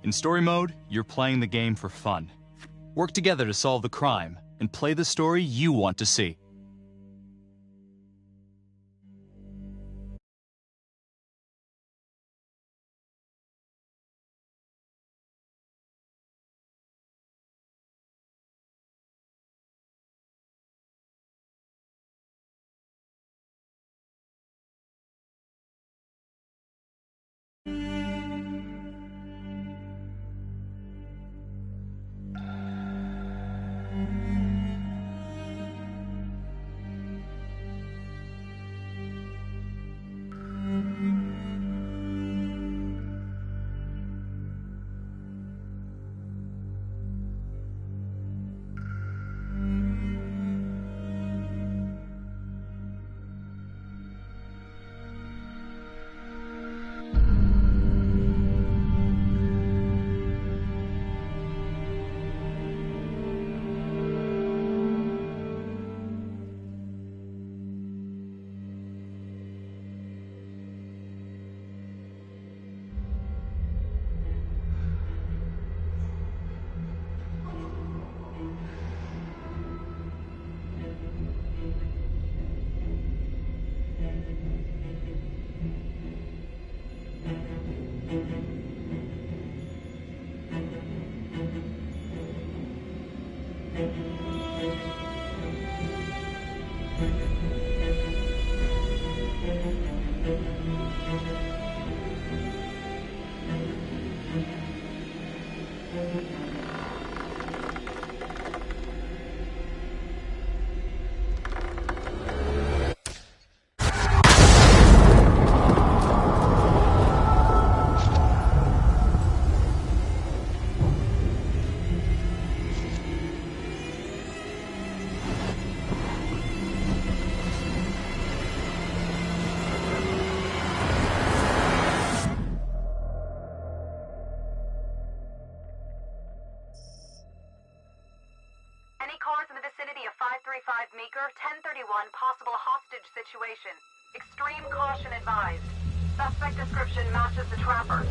In story mode, you're playing the game for fun. Work together to solve the crime and play the story you want to see. Meeker, 1031, possible hostage situation. Extreme caution advised. Suspect description matches the trapper.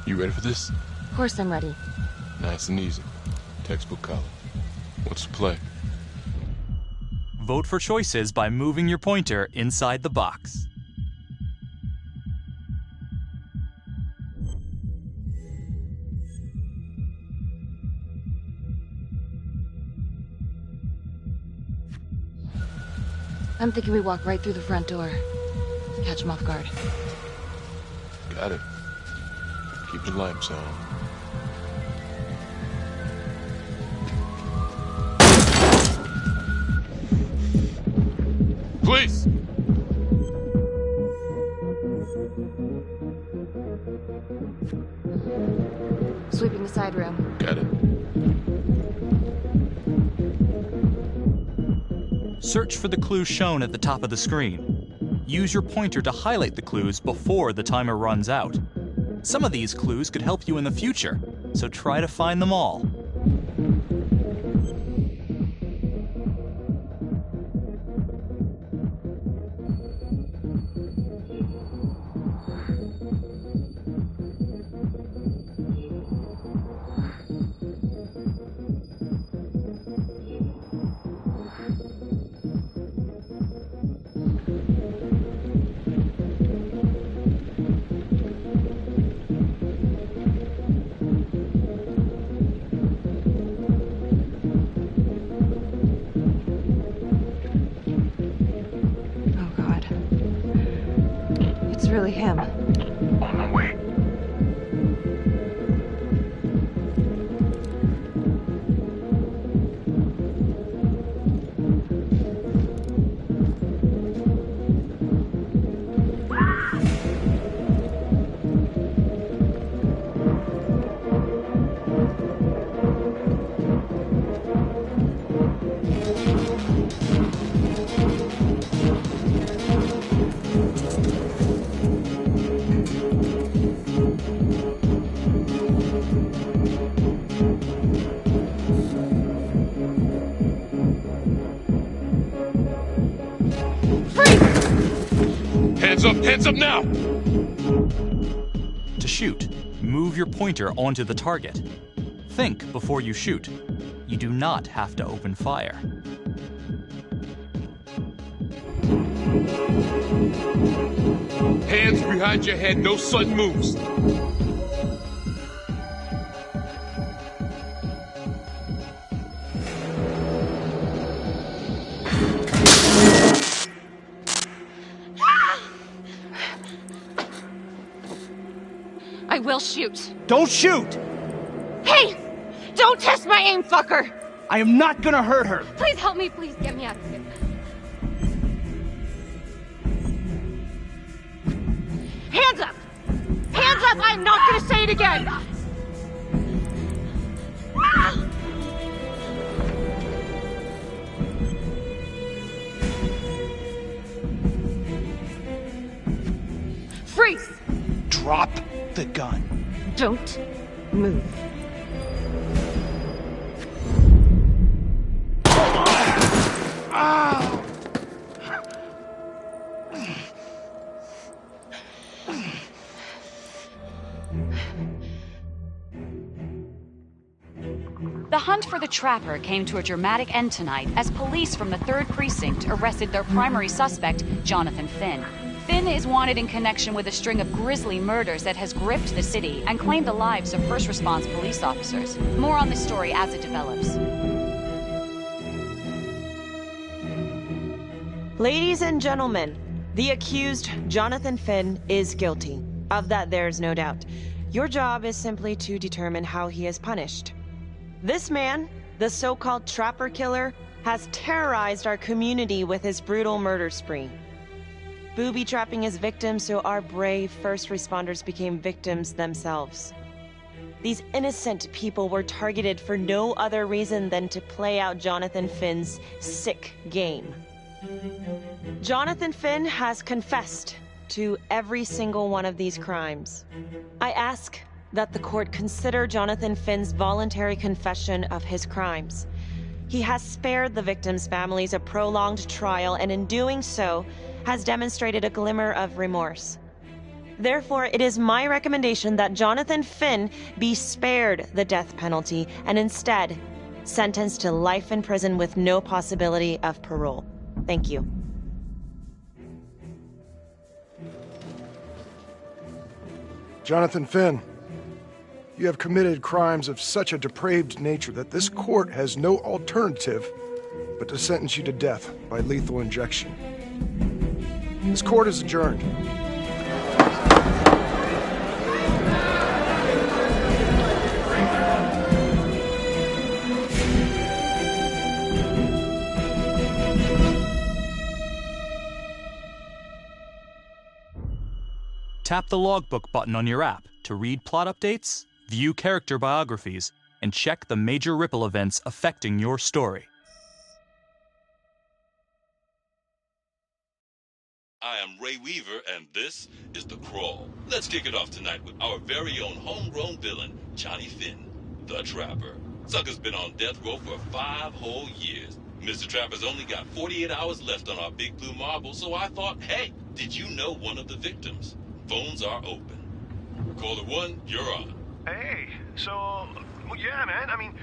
You ready for this? Of course I'm ready. Nice and easy. Textbook college. What's the play? Vote for choices by moving your pointer inside the box. I'm thinking we walk right through the front door. Catch him off guard. Got it. Keep the lights on. Police! Sweeping the side room. Got it. Search for the clues shown at the top of the screen. Use your pointer to highlight the clues before the timer runs out. Some of these clues could help you in the future, so try to find them all. Really him. On my way. Hands up! Hands up now! To shoot, move your pointer onto the target. Think before you shoot. You do not have to open fire. Hands behind your head, no sudden moves. I will shoot. Don't shoot! Hey! Don't test my aim, fucker! I am not gonna hurt her! Please help me, please get me out of here. Hands up! Hands up! I'm not gonna say it again! Freeze! Drop the gun. Don't move. The hunt for the Trapper came to a dramatic end tonight as police from the 3rd Precinct arrested their primary suspect, Jonathan Finn. Finn is wanted in connection with a string of grisly murders that has gripped the city and claimed the lives of first response police officers. More on this story as it develops. Ladies and gentlemen, the accused, Jonathan Finn, is guilty. Of that there's no doubt. Your job is simply to determine how he is punished. This man, the so-called Trapper Killer, has terrorized our community with his brutal murder spree. Booby-trapping his victims so our brave first responders became victims themselves. These innocent people were targeted for no other reason than to play out Jonathan Finn's sick game. Jonathan Finn has confessed to every single one of these crimes. I ask that the court consider Jonathan Finn's voluntary confession of his crimes. He has spared the victims' families a prolonged trial, and in doing so, has demonstrated a glimmer of remorse. Therefore, it is my recommendation that Jonathan Finn be spared the death penalty and instead sentenced to life in prison with no possibility of parole. Thank you. Jonathan Finn, you have committed crimes of such a depraved nature that this court has no alternative but to sentence you to death by lethal injection. This court is adjourned. Tap the logbook button on your app to read plot updates, view character biographies, and check the major ripple events affecting your story. I am Ray Weaver, and this is The Crawl. Let's kick it off tonight with our very own homegrown villain, Johnny Finn, the Trapper. Sucker's been on death row for 5 whole years. Mr. Trapper's only got 48 hours left on our big blue marble, so I thought, hey, did you know one of the victims? Phones are open. Caller 1, you're on. Hey, so, well, yeah, man, I mean,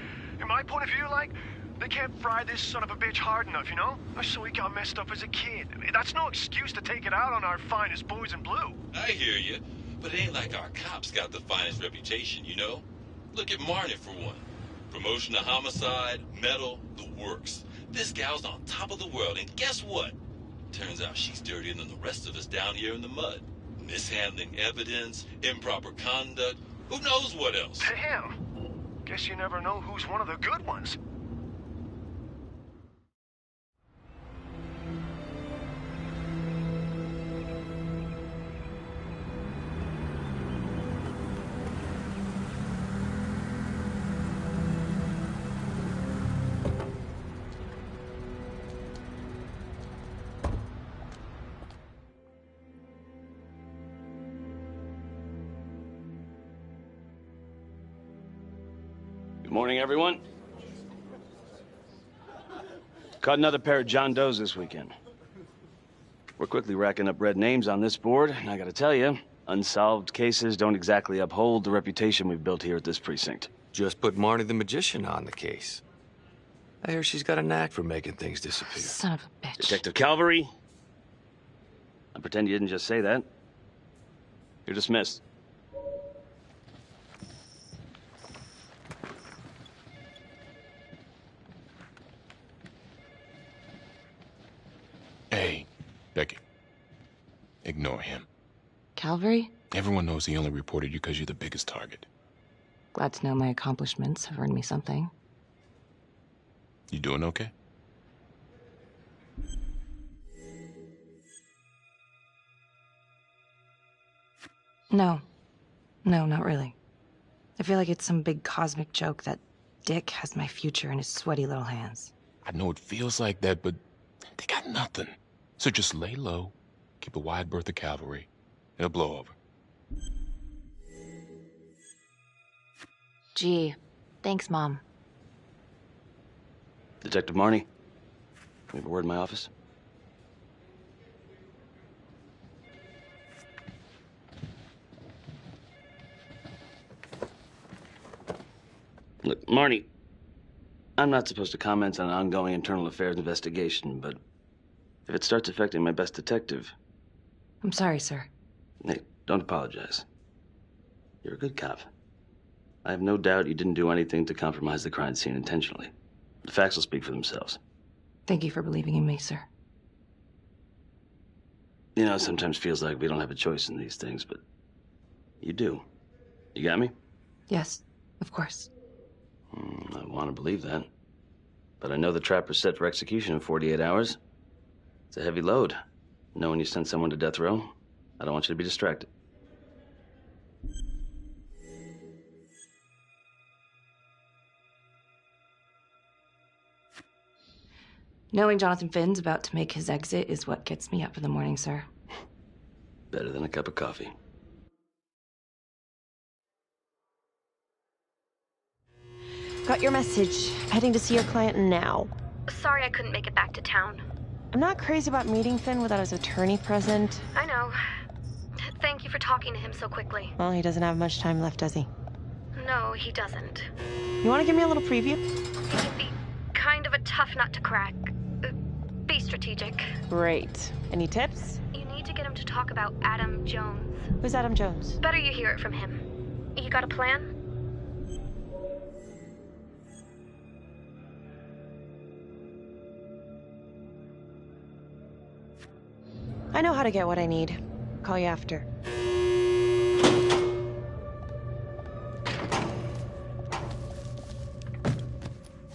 in my point of view, like, they can't fry this son of a bitch hard enough, you know? So he got messed up as a kid. That's no excuse to take it out on our finest boys in blue. I hear you, but it ain't like our cops got the finest reputation, you know? Look at Marnie, for one. Promotion to homicide, medal, the works. This gal's on top of the world, and guess what? Turns out she's dirtier than the rest of us down here in the mud. Mishandling evidence, improper conduct, who knows what else? Damn. Guess you never know who's one of the good ones. Good morning, everyone. Caught another pair of John Does this weekend. We're quickly racking up red names on this board, and I gotta tell you, unsolved cases don't exactly uphold the reputation we've built here at this precinct. Just put Marnie the Magician on the case. I hear she's got a knack for making things disappear. Son of a bitch. Detective Calvary? I pretend you didn't just say that. You're dismissed. Hey, Becky. Ignore him. Calvary? Everyone knows he only reported you because you're the biggest target. Glad to know my accomplishments have earned me something. You doing okay? No. No, not really. I feel like it's some big cosmic joke that Dick has my future in his sweaty little hands. I know it feels like that, but they got nothing. So just lay low, keep a wide berth of cavalry. It'll blow over. Gee, thanks, Mom. Detective Marnie, we have a word in my office. Look, Marnie, I'm not supposed to comment on an ongoing internal affairs investigation, but if it starts affecting my best detective... I'm sorry, sir. Hey, don't apologize. You're a good cop. I have no doubt you didn't do anything to compromise the crime scene intentionally. The facts will speak for themselves. Thank you for believing in me, sir. You know, it sometimes feels like we don't have a choice in these things, but you do. You got me? Yes, of course. I want to believe that. But I know the trapper's set for execution in 48 hours. It's a heavy load, knowing you sent someone to death row. I don't want you to be distracted. Knowing Jonathan Finn's about to make his exit is what gets me up in the morning, sir. Better than a cup of coffee. Got your message. Heading to see your client now. Sorry I couldn't make it back to town. I'm not crazy about meeting Finn without his attorney present. I know. Thank you for talking to him so quickly. Well, he doesn't have much time left, does he? No, he doesn't. You want to give me a little preview? He can be kind of a tough nut to crack. Be strategic. Great. Any tips? You need to get him to talk about Adam Jones. Who's Adam Jones? Better you hear it from him. You got a plan? I know how to get what I need. Call you after.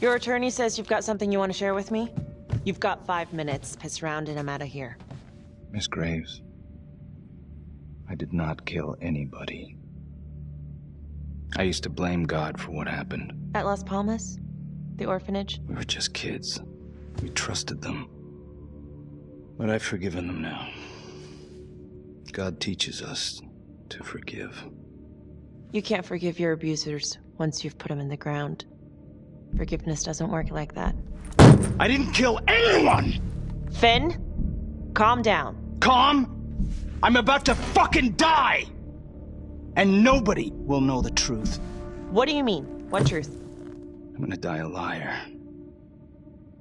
Your attorney says you've got something you want to share with me? You've got 5 minutes. Piss around and I'm out of here. Miss Graves, I did not kill anybody. I used to blame God for what happened. At Las Palmas? The orphanage? We were just kids. We trusted them. But I've forgiven them now. God teaches us to forgive. You can't forgive your abusers once you've put them in the ground. Forgiveness doesn't work like that. I didn't kill anyone! Finn, calm down. Calm? I'm about to fucking die! And nobody will know the truth. What do you mean? What truth? I'm gonna die a liar.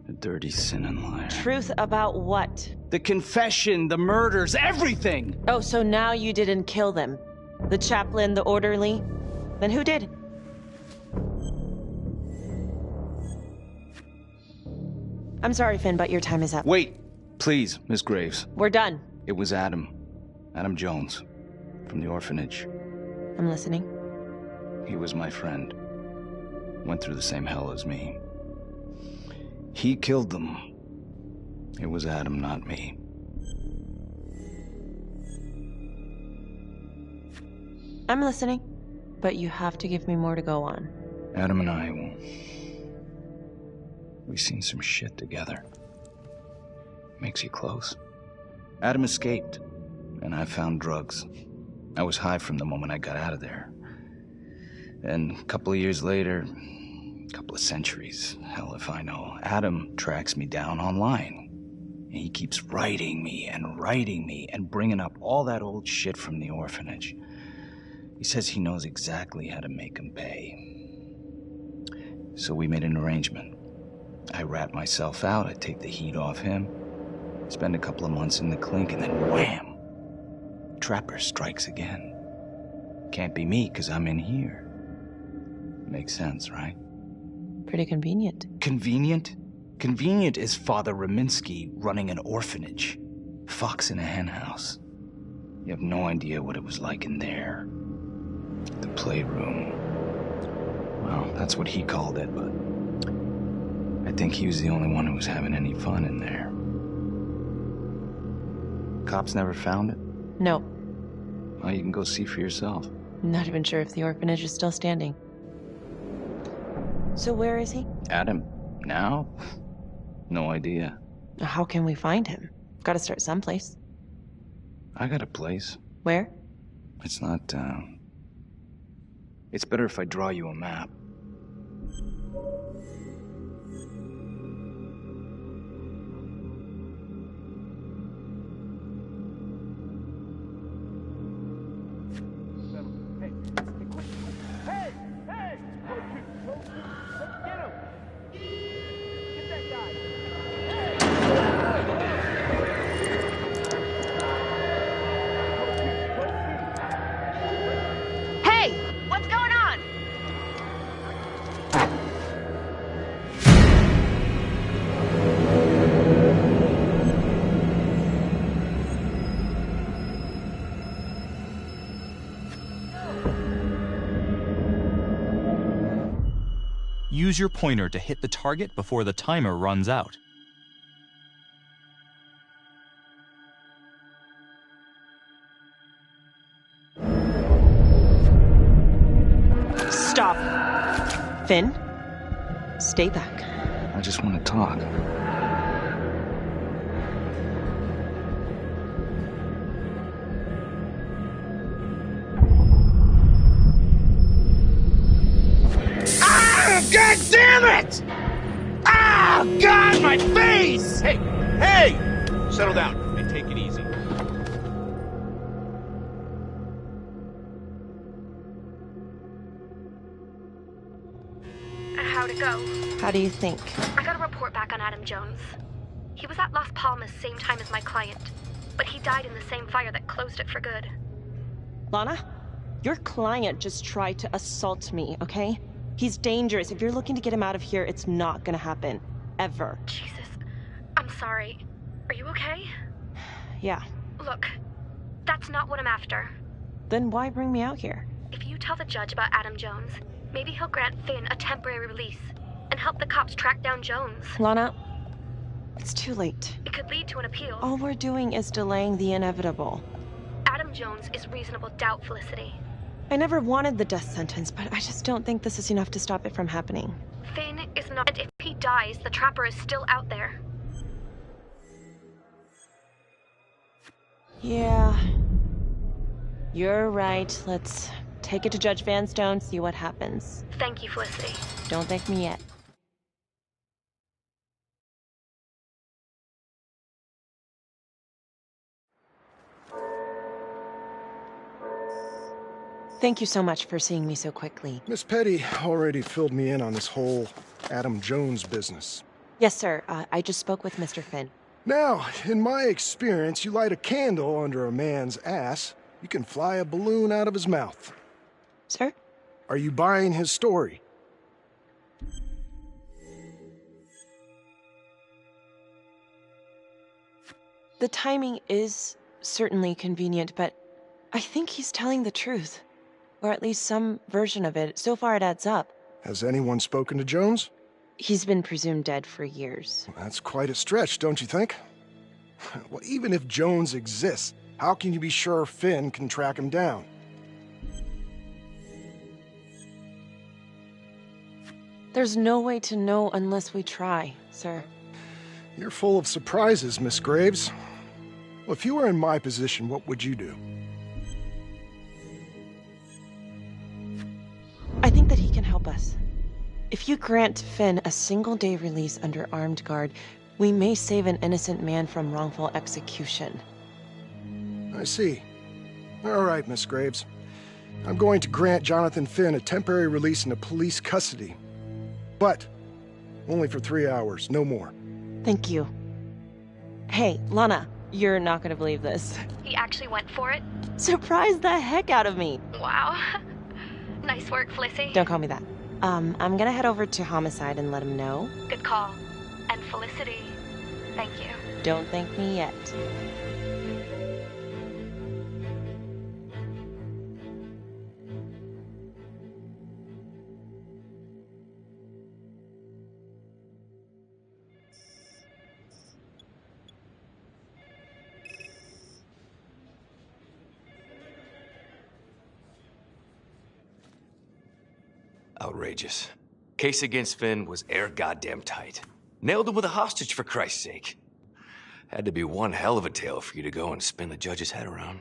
A dirty, sinning liar. Truth about what? The confession, the murders, everything! Oh, so now you didn't kill them? The chaplain, the orderly? Then who did? I'm sorry, Finn, but your time is up. Wait! Please, Miss Graves. We're done. It was Adam. Adam Jones. From the orphanage. I'm listening. He was my friend. Went through the same hell as me. He killed them. It was Adam, not me. I'm listening, but you have to give me more to go on. Adam and I, we've seen some shit together. Makes you close. Adam escaped, and I found drugs. I was high from the moment I got out of there. And a couple of years later, a couple of centuries, hell if I know, Adam tracks me down online. And he keeps writing me and bringing up all that old shit from the orphanage. He says he knows exactly how to make him pay. So we made an arrangement. I rat myself out, I take the heat off him, spend a couple of months in the clink, and then wham! Trapper strikes again. Can't be me, 'cause I'm in here. Makes sense, right? Pretty convenient. Convenient? Convenient is Father Raminsky running an orphanage. Fox in a henhouse. You have no idea what it was like in there. The playroom. Well, that's what he called it, but I think he was the only one who was having any fun in there. Cops never found it? No. Well, you can go see for yourself. Not even sure if the orphanage is still standing. So where is he? Adam? Now? No idea. How can we find him? Gotta start someplace. I got a place. Where? It's not, It's better if I draw you a map. Use your pointer to hit the target before the timer runs out. Stop. Finn, stay back. I just want to talk. God damn it! Ah, God, my face! Hey! Hey! Settle down and take it easy. How'd it go? How do you think? I got a report back on Adam Jones. He was at Las Palmas same time as my client, but he died in the same fire that closed it for good. Lana, your client just tried to assault me, okay? He's dangerous. If you're looking to get him out of here, it's not gonna happen. Ever. Jesus. I'm sorry. Are you okay? Yeah. Look, that's not what I'm after. Then why bring me out here? If you tell the judge about Adam Jones, maybe he'll grant Finn a temporary release and help the cops track down Jones. Lana, it's too late. It could lead to an appeal. All we're doing is delaying the inevitable. Adam Jones is reasonable doubt, Felicity. I never wanted the death sentence, but I just don't think this is enough to stop it from happening. Finn is not. And if he dies, the Trapper is still out there. Yeah. You're right. Let's take it to Judge Vanstone, see what happens. Thank you, Felicity. Don't thank me yet. Thank you so much for seeing me so quickly. Miss Petty already filled me in on this whole Adam Jones business. Yes, sir. I just spoke with Mr. Finn. Now, in my experience, you light a candle under a man's ass, you can fly a balloon out of his mouth. Sir? Are you buying his story? The timing is certainly convenient, but I think he's telling the truth. Or at least some version of it. So far it adds up. Has anyone spoken to Jones? He's been presumed dead for years. That's quite a stretch, don't you think? Well, even if Jones exists, how can you be sure Finn can track him down? There's no way to know unless we try, sir. You're full of surprises, Miss Graves. Well, if you were in my position, what would you do? I think that he can help us. If you grant Finn a single-day release under armed guard, we may save an innocent man from wrongful execution. I see. All right, Miss Graves. I'm going to grant Jonathan Finn a temporary release into police custody. But only for 3 hours, no more. Thank you. Hey, Lana, you're not gonna believe this. He actually went for it? Surprised the heck out of me. Wow. Nice work, Felicity. Don't call me that. I'm gonna head over to Homicide and let him know. Good call. And Felicity, thank you. Don't thank me yet. Outrageous. Case against Finn was air goddamn tight. Nailed him with a hostage, for Christ's sake. Had to be one hell of a tale for you to go and spin the judge's head around.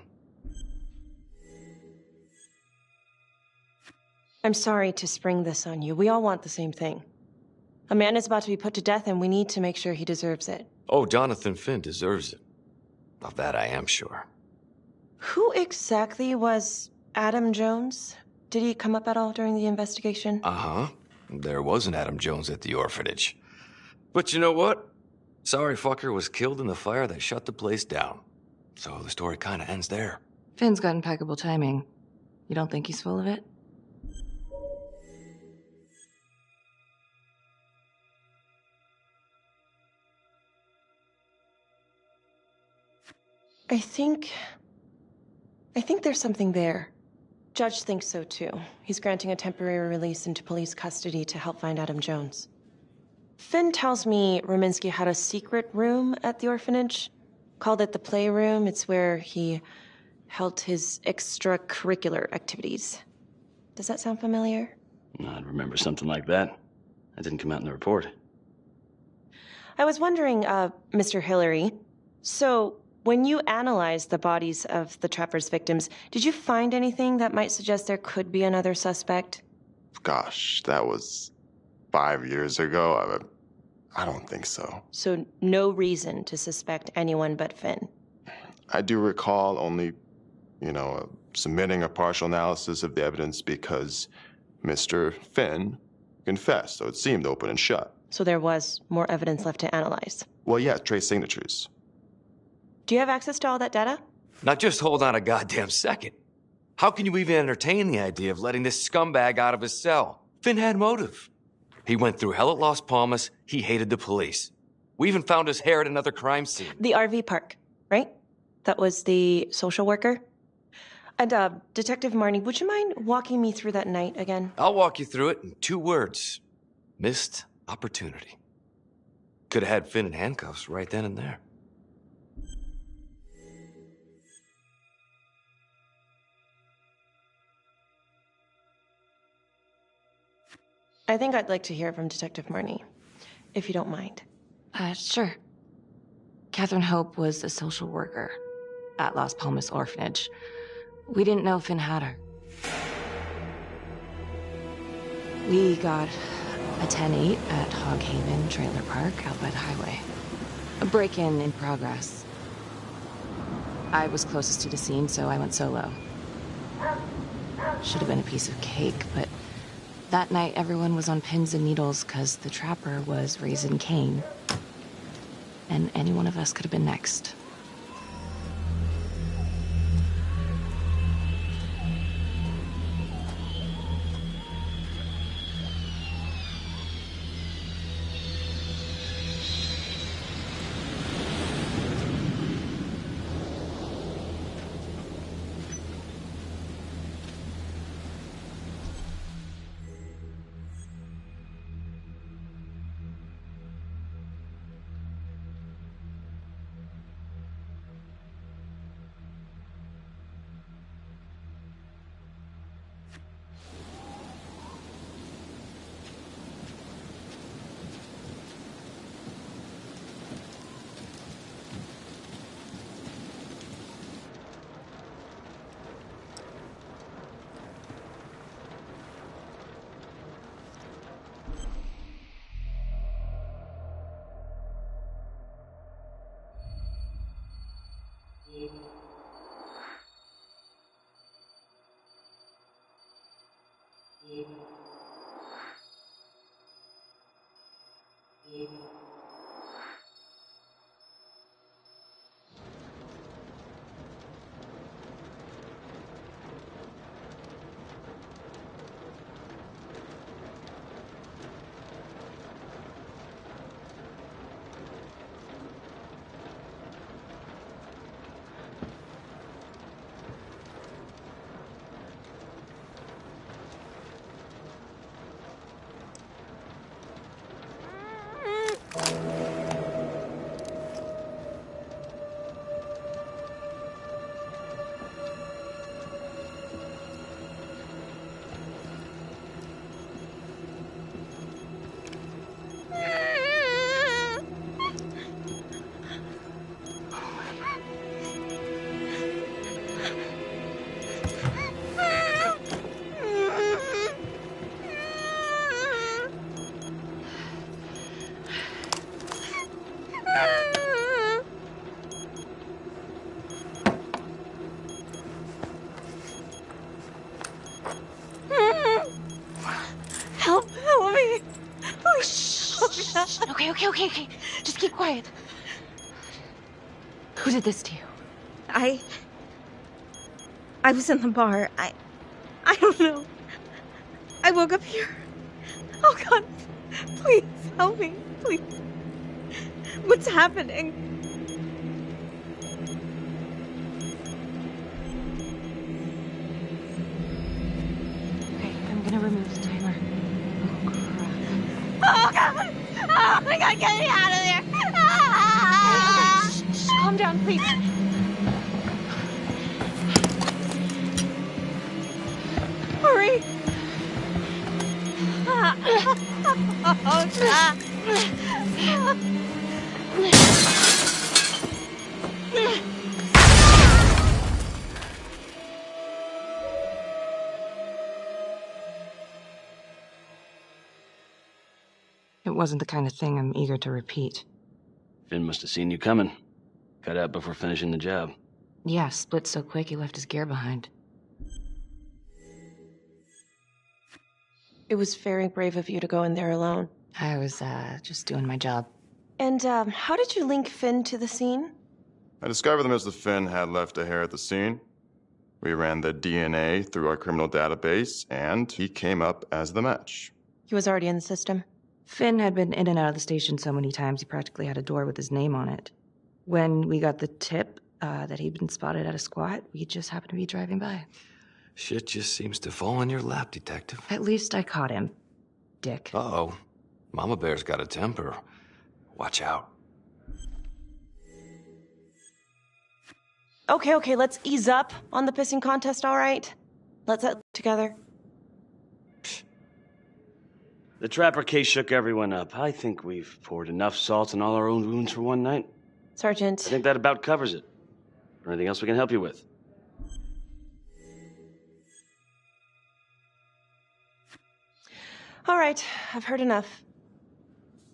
I'm sorry to spring this on you. We all want the same thing. A man is about to be put to death, and we need to make sure he deserves it. Oh, Jonathan Finn deserves it. Of that I am sure. Who exactly was Adam Jones? Did he come up at all during the investigation? Uh-huh. There was an Adam Jones at the orphanage. But you know what? Sorry fucker was killed in the fire that shut the place down. So the story kind of ends there. Finn's got impeccable timing. You don't think he's full of it? I think there's something there. Judge thinks so too. He's granting a temporary release into police custody to help find Adam Jones. Finn tells me Rominsky had a secret room at the orphanage. Called it the playroom. It's where he held his extracurricular activities. Does that sound familiar? I'd remember something like that. That didn't come out in the report. I was wondering, Mr. Hillary, so when you analyzed the bodies of the Trapper's victims, did you find anything that might suggest there could be another suspect? Gosh, that was 5 years ago. I don't think so. So no reason to suspect anyone but Finn? I do recall only, submitting a partial analysis of the evidence because Mr. Finn confessed, so it seemed open and shut. So there was more evidence left to analyze? Well, yeah, trace signatures. Do you have access to all that data? Now just hold on a goddamn second. How can you even entertain the idea of letting this scumbag out of his cell? Finn had motive. He went through hell at Las Palmas. He hated the police. We even found his hair at another crime scene. The RV park, right? That was the social worker? And, Detective Marnie, would you mind walking me through that night again? I'll walk you through it in 2 words. Missed opportunity. Could have had Finn in handcuffs right then and there. I think I'd like to hear from Detective Marnie, if you don't mind. Sure. Catherine Hope was a social worker at Las Palmas Orphanage. We didn't know Finn had her. We got a 10-8 at Hog Haven Trailer Park out by the highway. A break-in in progress. I was closest to the scene, so I went solo. Should have been a piece of cake, but that night everyone was on pins and needles because the Trapper was raising Cain. And any one of us could have been next. Help me. Please. Okay. Just keep quiet. Who did this to you? I was in the bar. I don't know. I woke up here. Oh God, please help me, please. What's happening? Okay, I'm gonna remove the timer. Oh God! Oh my God, get me out of there! Ah! Shh, calm down, please. Hurry! Oh God! It wasn't the kind of thing I'm eager to repeat. Finn must have seen you coming. Cut out before finishing the job. Yeah, split so quick he left his gear behind. It was very brave of you to go in there alone. I was, just doing my job. And, how did you link Finn to the scene? I discovered that Mr. Finn had left a hair at the scene. We ran the DNA through our criminal database, and he came up as the match. He was already in the system. Finn had been in and out of the station so many times he practically had a door with his name on it. When we got the tip that he'd been spotted at a squat, we just happened to be driving by. Shit just seems to fall in your lap, Detective. At least I caught him, dick. Uh-oh. Mama Bear's got a temper. Watch out. Okay, let's ease up on the pissing contest, all right? Let's get together. The Trapper case shook everyone up. I think we've poured enough salt on all our own wounds for one night. Sergeant. I think that about covers it. Or anything else we can help you with? All right, I've heard enough.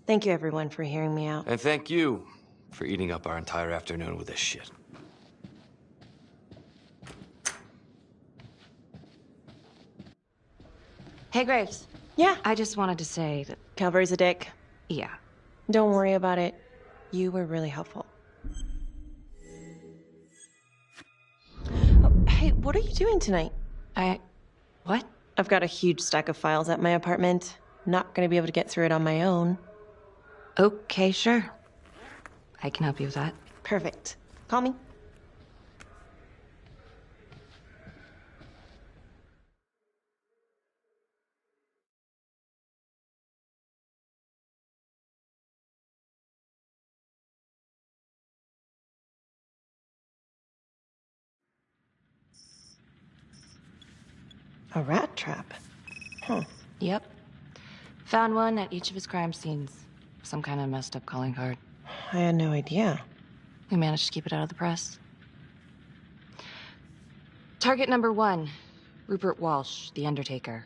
Thank you, everyone, for hearing me out. And thank you for eating up our entire afternoon with this shit. Hey, Graves. Yeah? I just wanted to say that... Calvary's a dick. Yeah. Don't worry about it. You were really helpful. Oh, hey, what are you doing tonight? What? I've got a huge stack of files at my apartment. Not gonna be able to get through it on my own. Okay, sure. I can help you with that. Perfect. Call me. A rat trap? Huh. Yep. Found one at each of his crime scenes. Some kind of messed up calling card. I had no idea. We managed to keep it out of the press. Target number 1, Rupert Walsh, the Undertaker.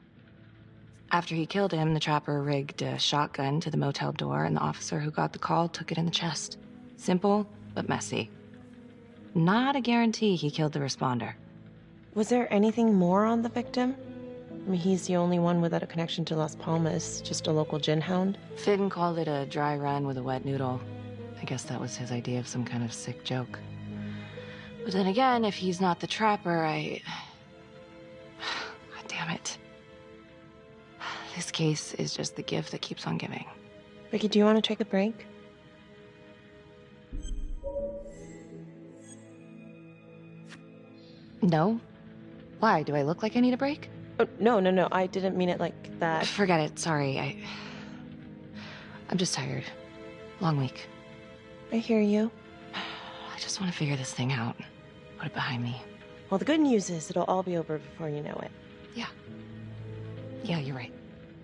After he killed him, the trapper rigged a shotgun to the motel door, and the officer who got the call took it in the chest. Simple, but messy. Not a guarantee he killed the responder. Was there anything more on the victim? I mean, he's the only one without a connection to Las Palmas, just a local gin hound. Finn called it a dry run with a wet noodle. I guess that was his idea of some kind of sick joke. But then again, if he's not the trapper, God damn it. This case is just the gift that keeps on giving. Vicky, do you want to take a break? No? Why? Do I look like I need a break? Oh, no. I didn't mean it like that. Forget it. Sorry. I'm just tired. Long week. I hear you. I just want to figure this thing out. Put it behind me. Well, the good news is it'll all be over before you know it. Yeah, you're right.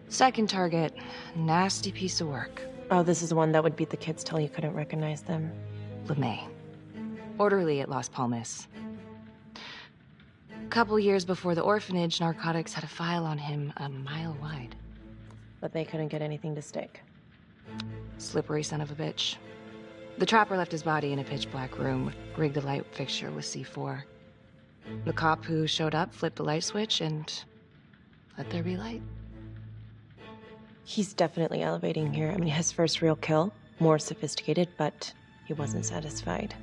Second target. Nasty piece of work. Oh, this is the one that would beat the kids till you couldn't recognize them. LeMay. Orderly at Las Palmas. A couple years before the orphanage, narcotics had a file on him a mile wide. But they couldn't get anything to stick. Slippery son of a bitch. The trapper left his body in a pitch-black room, rigged a light fixture with C4. The cop who showed up flipped the light switch and let there be light. He's definitely elevating here. I mean, his first real kill, more sophisticated, but he wasn't satisfied.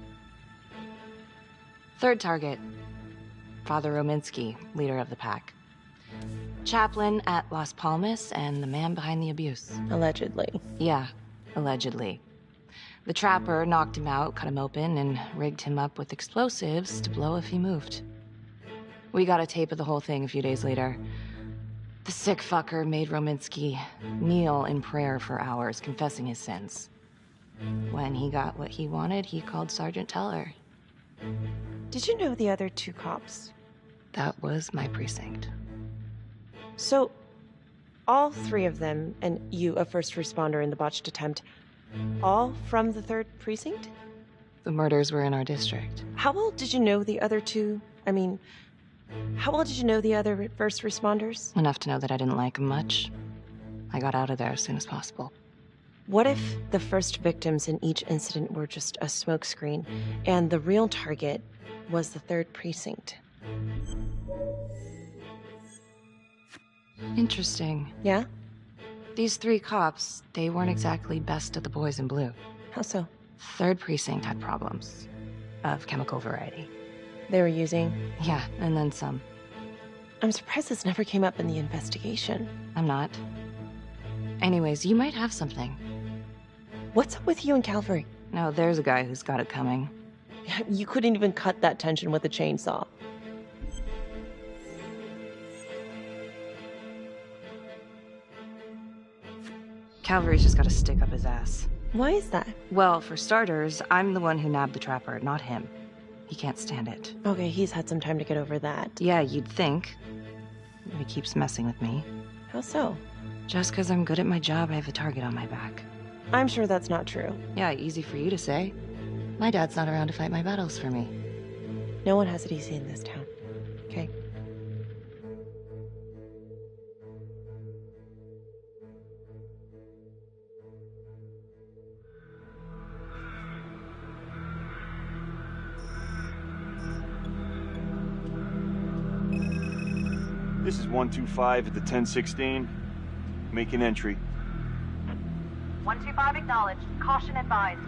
Third target. Father Rominsky, leader of the pack. Chaplain at Las Palmas and the man behind the abuse. Allegedly. Yeah, allegedly. The trapper knocked him out, cut him open, and rigged him up with explosives to blow if he moved. We got a tape of the whole thing a few days later. The sick fucker made Rominsky kneel in prayer for hours, confessing his sins. When he got what he wanted, he called Sergeant Teller. Did you know the other two cops? That was my precinct. So, all three of them, and you, a first responder in the botched attempt, all from the 3rd precinct? The murders were in our district. How well did you know the other two? I mean, how well did you know the other first responders? Enough to know that I didn't like them much. I got out of there as soon as possible. What if the first victims in each incident were just a smokescreen, and the real target was the 3rd precinct? Interesting. Yeah? These 3 cops, they weren't exactly best of the boys in blue. How so? 3rd precinct had problems. Of chemical variety. They were using? Yeah, and then some. I'm surprised this never came up in the investigation. I'm not. Anyways, you might have something. What's up with you and Calvary? No, there's a guy who's got it coming. You couldn't even cut that tension with a chainsaw. Calvary's just gotta stick up his ass. Why is that? Well, for starters, I'm the one who nabbed the trapper, not him. He can't stand it. Okay, he's had some time to get over that. Yeah, you'd think. He keeps messing with me. How so? Just because I'm good at my job, I have a target on my back. I'm sure that's not true. Yeah, easy for you to say. My dad's not around to fight my battles for me. No one has it easy in this town, okay? This is 125 at the 1016. Make an entry. 125 acknowledged. Caution advised.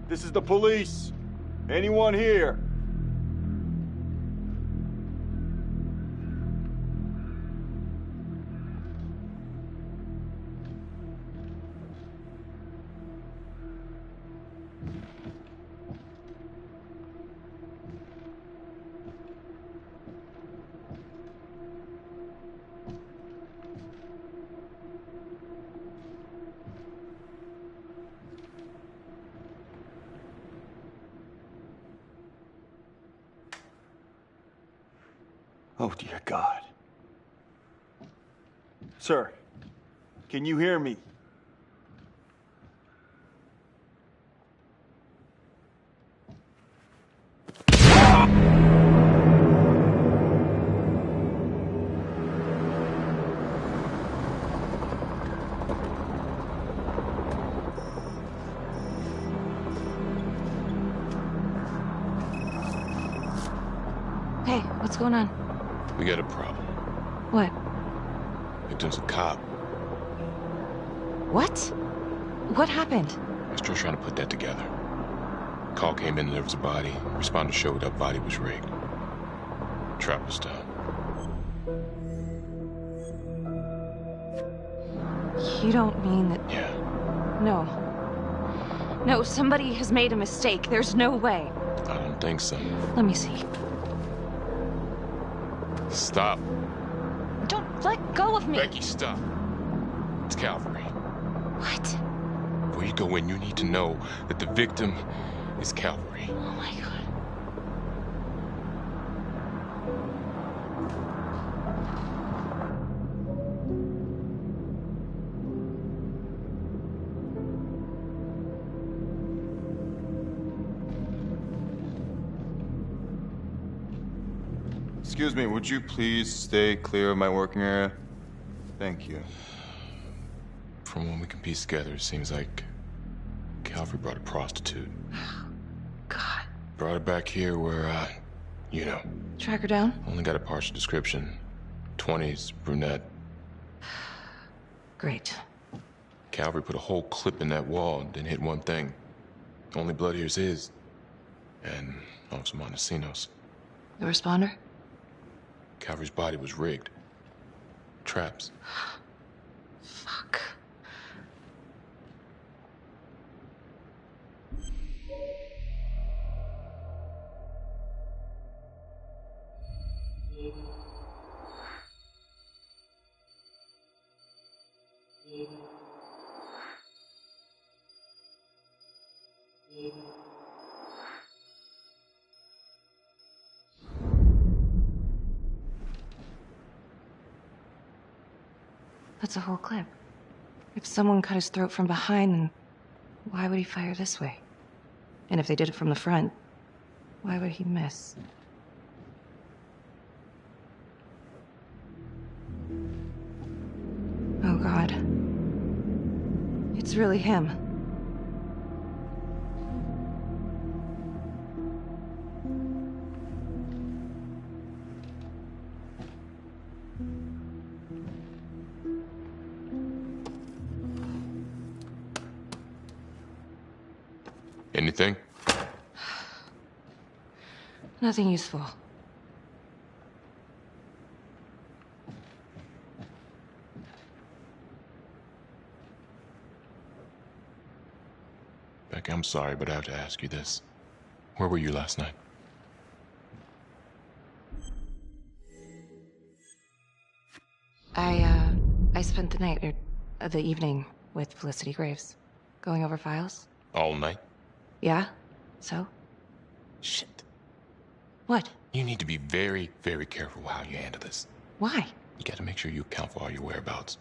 This is the police. Anyone here? Oh, dear God. Sir, can you hear me? going on? We got a problem. What? Victim's a cop. What? What happened? I'm still trying to put that together. Call came in and there was a body. Responder showed up, body was rigged. Trap was down. You don't mean that... Yeah. No. No, somebody has made a mistake. There's no way. I don't think so. Let me see. Stop. Don't let go of me. Becky, stop. It's Calvary. What? Before you go in, you need to know that the victim is Calvary. Oh my God. Excuse me, would you please stay clear of my working area? Thank you. From what we can piece together, it seems like Calvary brought a prostitute. God. Brought her back here where, you know. Track her down? Only got a partial description. 20s, brunette. Great. Calvary put a whole clip in that wall and didn't hit one thing. Only blood here's his. And also Montesino's. The responder? Calvary's body was rigged. Traps. Fuck. That's a whole clip. If someone cut his throat from behind, then why would he fire this way? And if they did it from the front, why would he miss? Oh, God. It's really him. Anything? Nothing useful. Becky, I'm sorry, but I have to ask you this. Where were you last night? I spent the night, or the evening, with Felicity Graves. Going over files. All night? Yeah? So? Shit. What? You need to be very, very careful how you handle this. Why? You gotta make sure you account for all your whereabouts.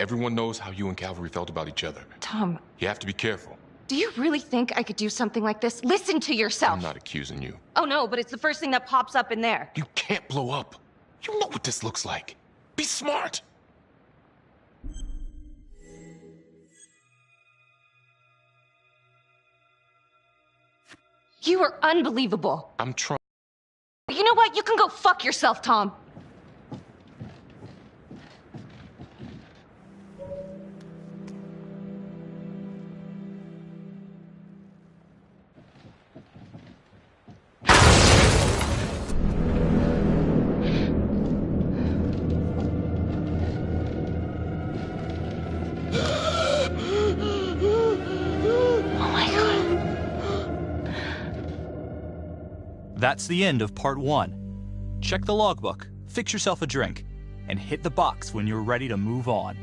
Everyone knows how you and Calvary felt about each other. Tom. You have to be careful. Do you really think I could do something like this? Listen to yourself. I'm not accusing you. Oh no, but it's the first thing that pops up in there. You can't blow up. You know what this looks like. Be smart. You are unbelievable. I'm trying. You know what? You can go fuck yourself, Tom. That's the end of part 1. Check the logbook, fix yourself a drink, and hit the box when you're ready to move on.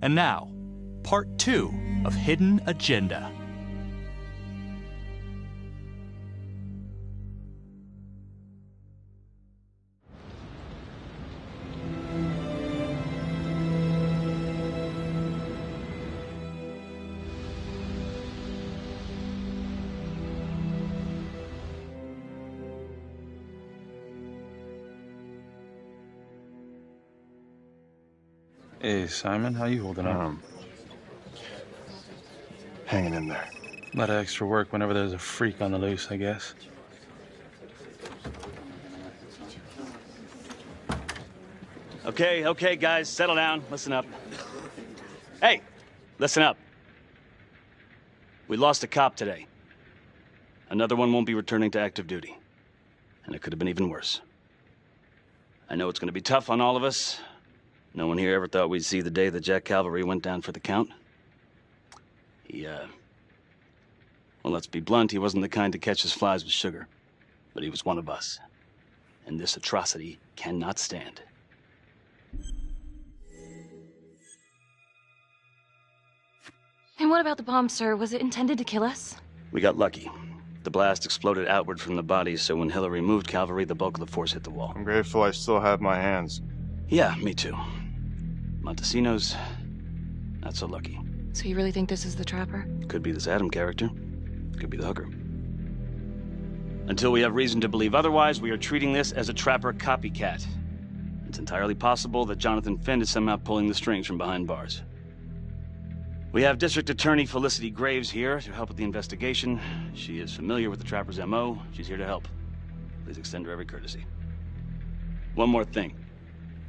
And now, part 2 of Hidden Agenda. Hey, Simon, how you holding up? Hanging in there. A lot of extra work whenever there's a freak on the loose, I guess. Okay, guys, settle down. Listen up. Hey, listen up. We lost a cop today. Another one won't be returning to active duty. And it could have been even worse. I know it's going to be tough on all of us. No one here ever thought we'd see the day that Jack Calvary went down for the count. Well, let's be blunt, he wasn't the kind to catch his flies with sugar. But he was one of us. And this atrocity cannot stand. And what about the bomb, sir? Was it intended to kill us? We got lucky. The blast exploded outward from the bodies, so when Hillary moved Calvary, the bulk of the force hit the wall. I'm grateful I still have my hands. Yeah, me too. Montesinos, not so lucky. So you really think this is the Trapper? Could be this Adam character. Could be the hooker. Until we have reason to believe otherwise, we are treating this as a Trapper copycat. It's entirely possible that Jonathan Finn is somehow pulling the strings from behind bars. We have District Attorney Felicity Graves here to help with the investigation. She is familiar with the Trapper's MO. She's here to help. Please extend her every courtesy. One more thing.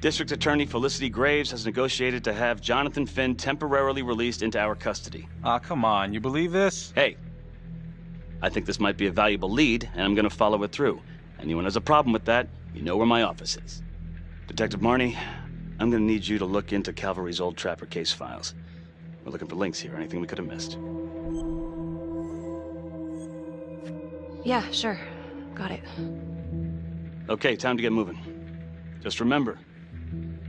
District Attorney Felicity Graves has negotiated to have Jonathan Finn temporarily released into our custody. Aw, come on. You believe this? Hey, I think this might be a valuable lead, and I'm going to follow it through. Anyone has a problem with that, you know where my office is. Detective Marnie, I'm going to need you to look into Calvary's old Trapper case files. We're looking for links here, anything we could have missed. Yeah, sure. Got it. Okay, time to get moving. Just remember,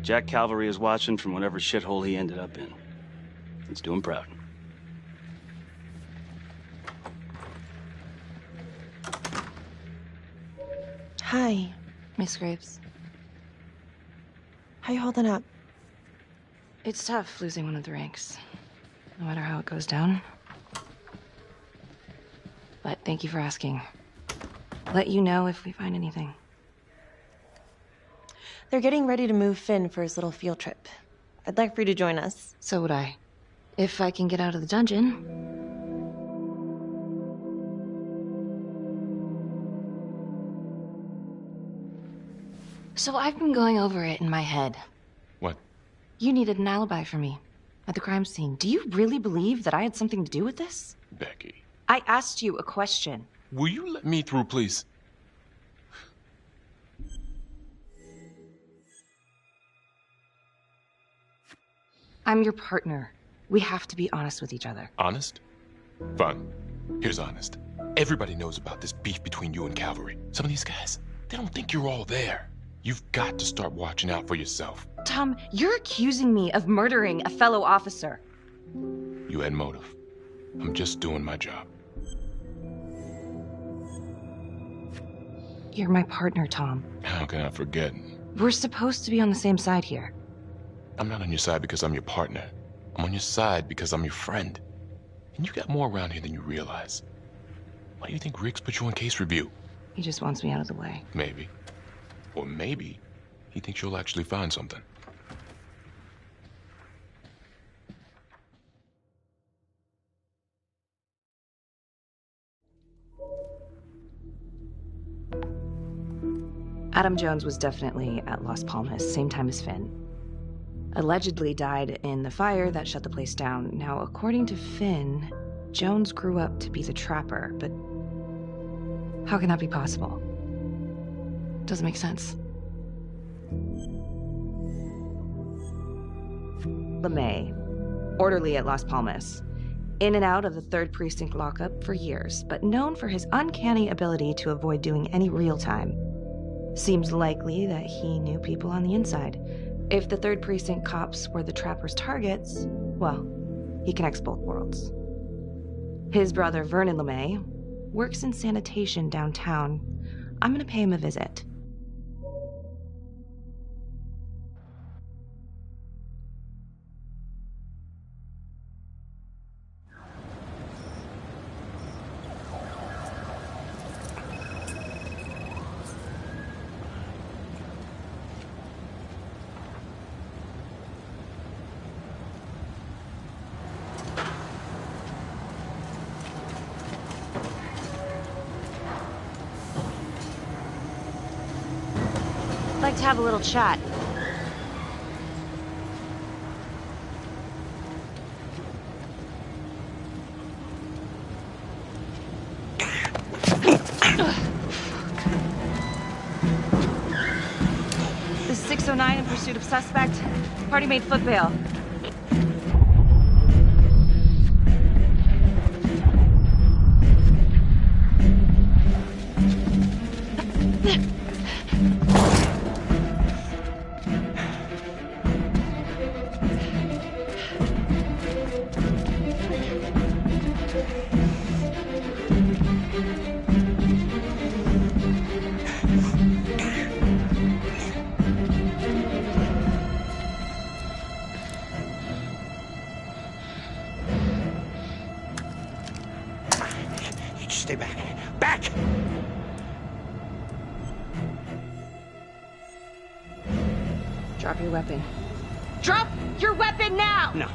Jack Calvary is watching from whatever shithole he ended up in. Let's do him proud. Hi. Miss Graves. How you holding up? It's tough losing one of the ranks, no matter how it goes down. But thank you for asking. Let you know if we find anything. They're getting ready to move Finn for his little field trip. I'd like for you to join us. So would I. If I can get out of the dungeon. So I've been going over it in my head. What? You needed an alibi for me at the crime scene. Do you really believe that I had something to do with this? Becky. I asked you a question. Will you let me through, please? I'm your partner. We have to be honest with each other. Honest? Fine. Here's honest. Everybody knows about this beef between you and Calvary. Some of these guys, they don't think you're all there. You've got to start watching out for yourself. Tom, you're accusing me of murdering a fellow officer. You had motive. I'm just doing my job. You're my partner, Tom. How can I forget? We're supposed to be on the same side here. I'm not on your side because I'm your partner. I'm on your side because I'm your friend. And you got more around here than you realize. Why do you think Riggs put you on case review? He just wants me out of the way. Maybe. Or maybe he thinks you'll actually find something. Adam Jones was definitely at Las Palmas, same time as Finn. allegedly died in the fire that shut the place down. Now, according to Finn, Jones grew up to be the Trapper, but how can that be possible? Doesn't make sense. LeMay, orderly at Las Palmas. In and out of the 3rd Precinct lockup for years, but known for his uncanny ability to avoid doing any real time. Seems likely that he knew people on the inside. If the 3rd Precinct cops were the Trapper's targets, well, he connects both worlds. His brother, Vernon LeMay, works in sanitation downtown. I'm gonna pay him a visit. I'd like to have a little chat. This is 609 in pursuit of suspect. Party made foot bail. Stay back. Back! Drop your weapon. Drop your weapon now! No.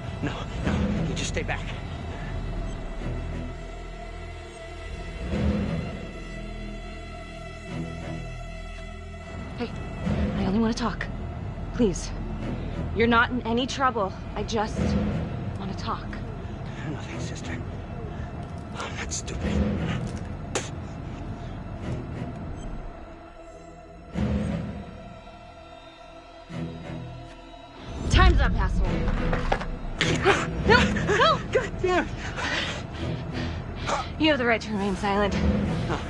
You just stay back. Hey, I only want to talk. Please. You're not in any trouble. I just want to talk. Nothing, sister. I'm not stupid. Time's up, asshole. No! God damn it! You have the right to remain silent.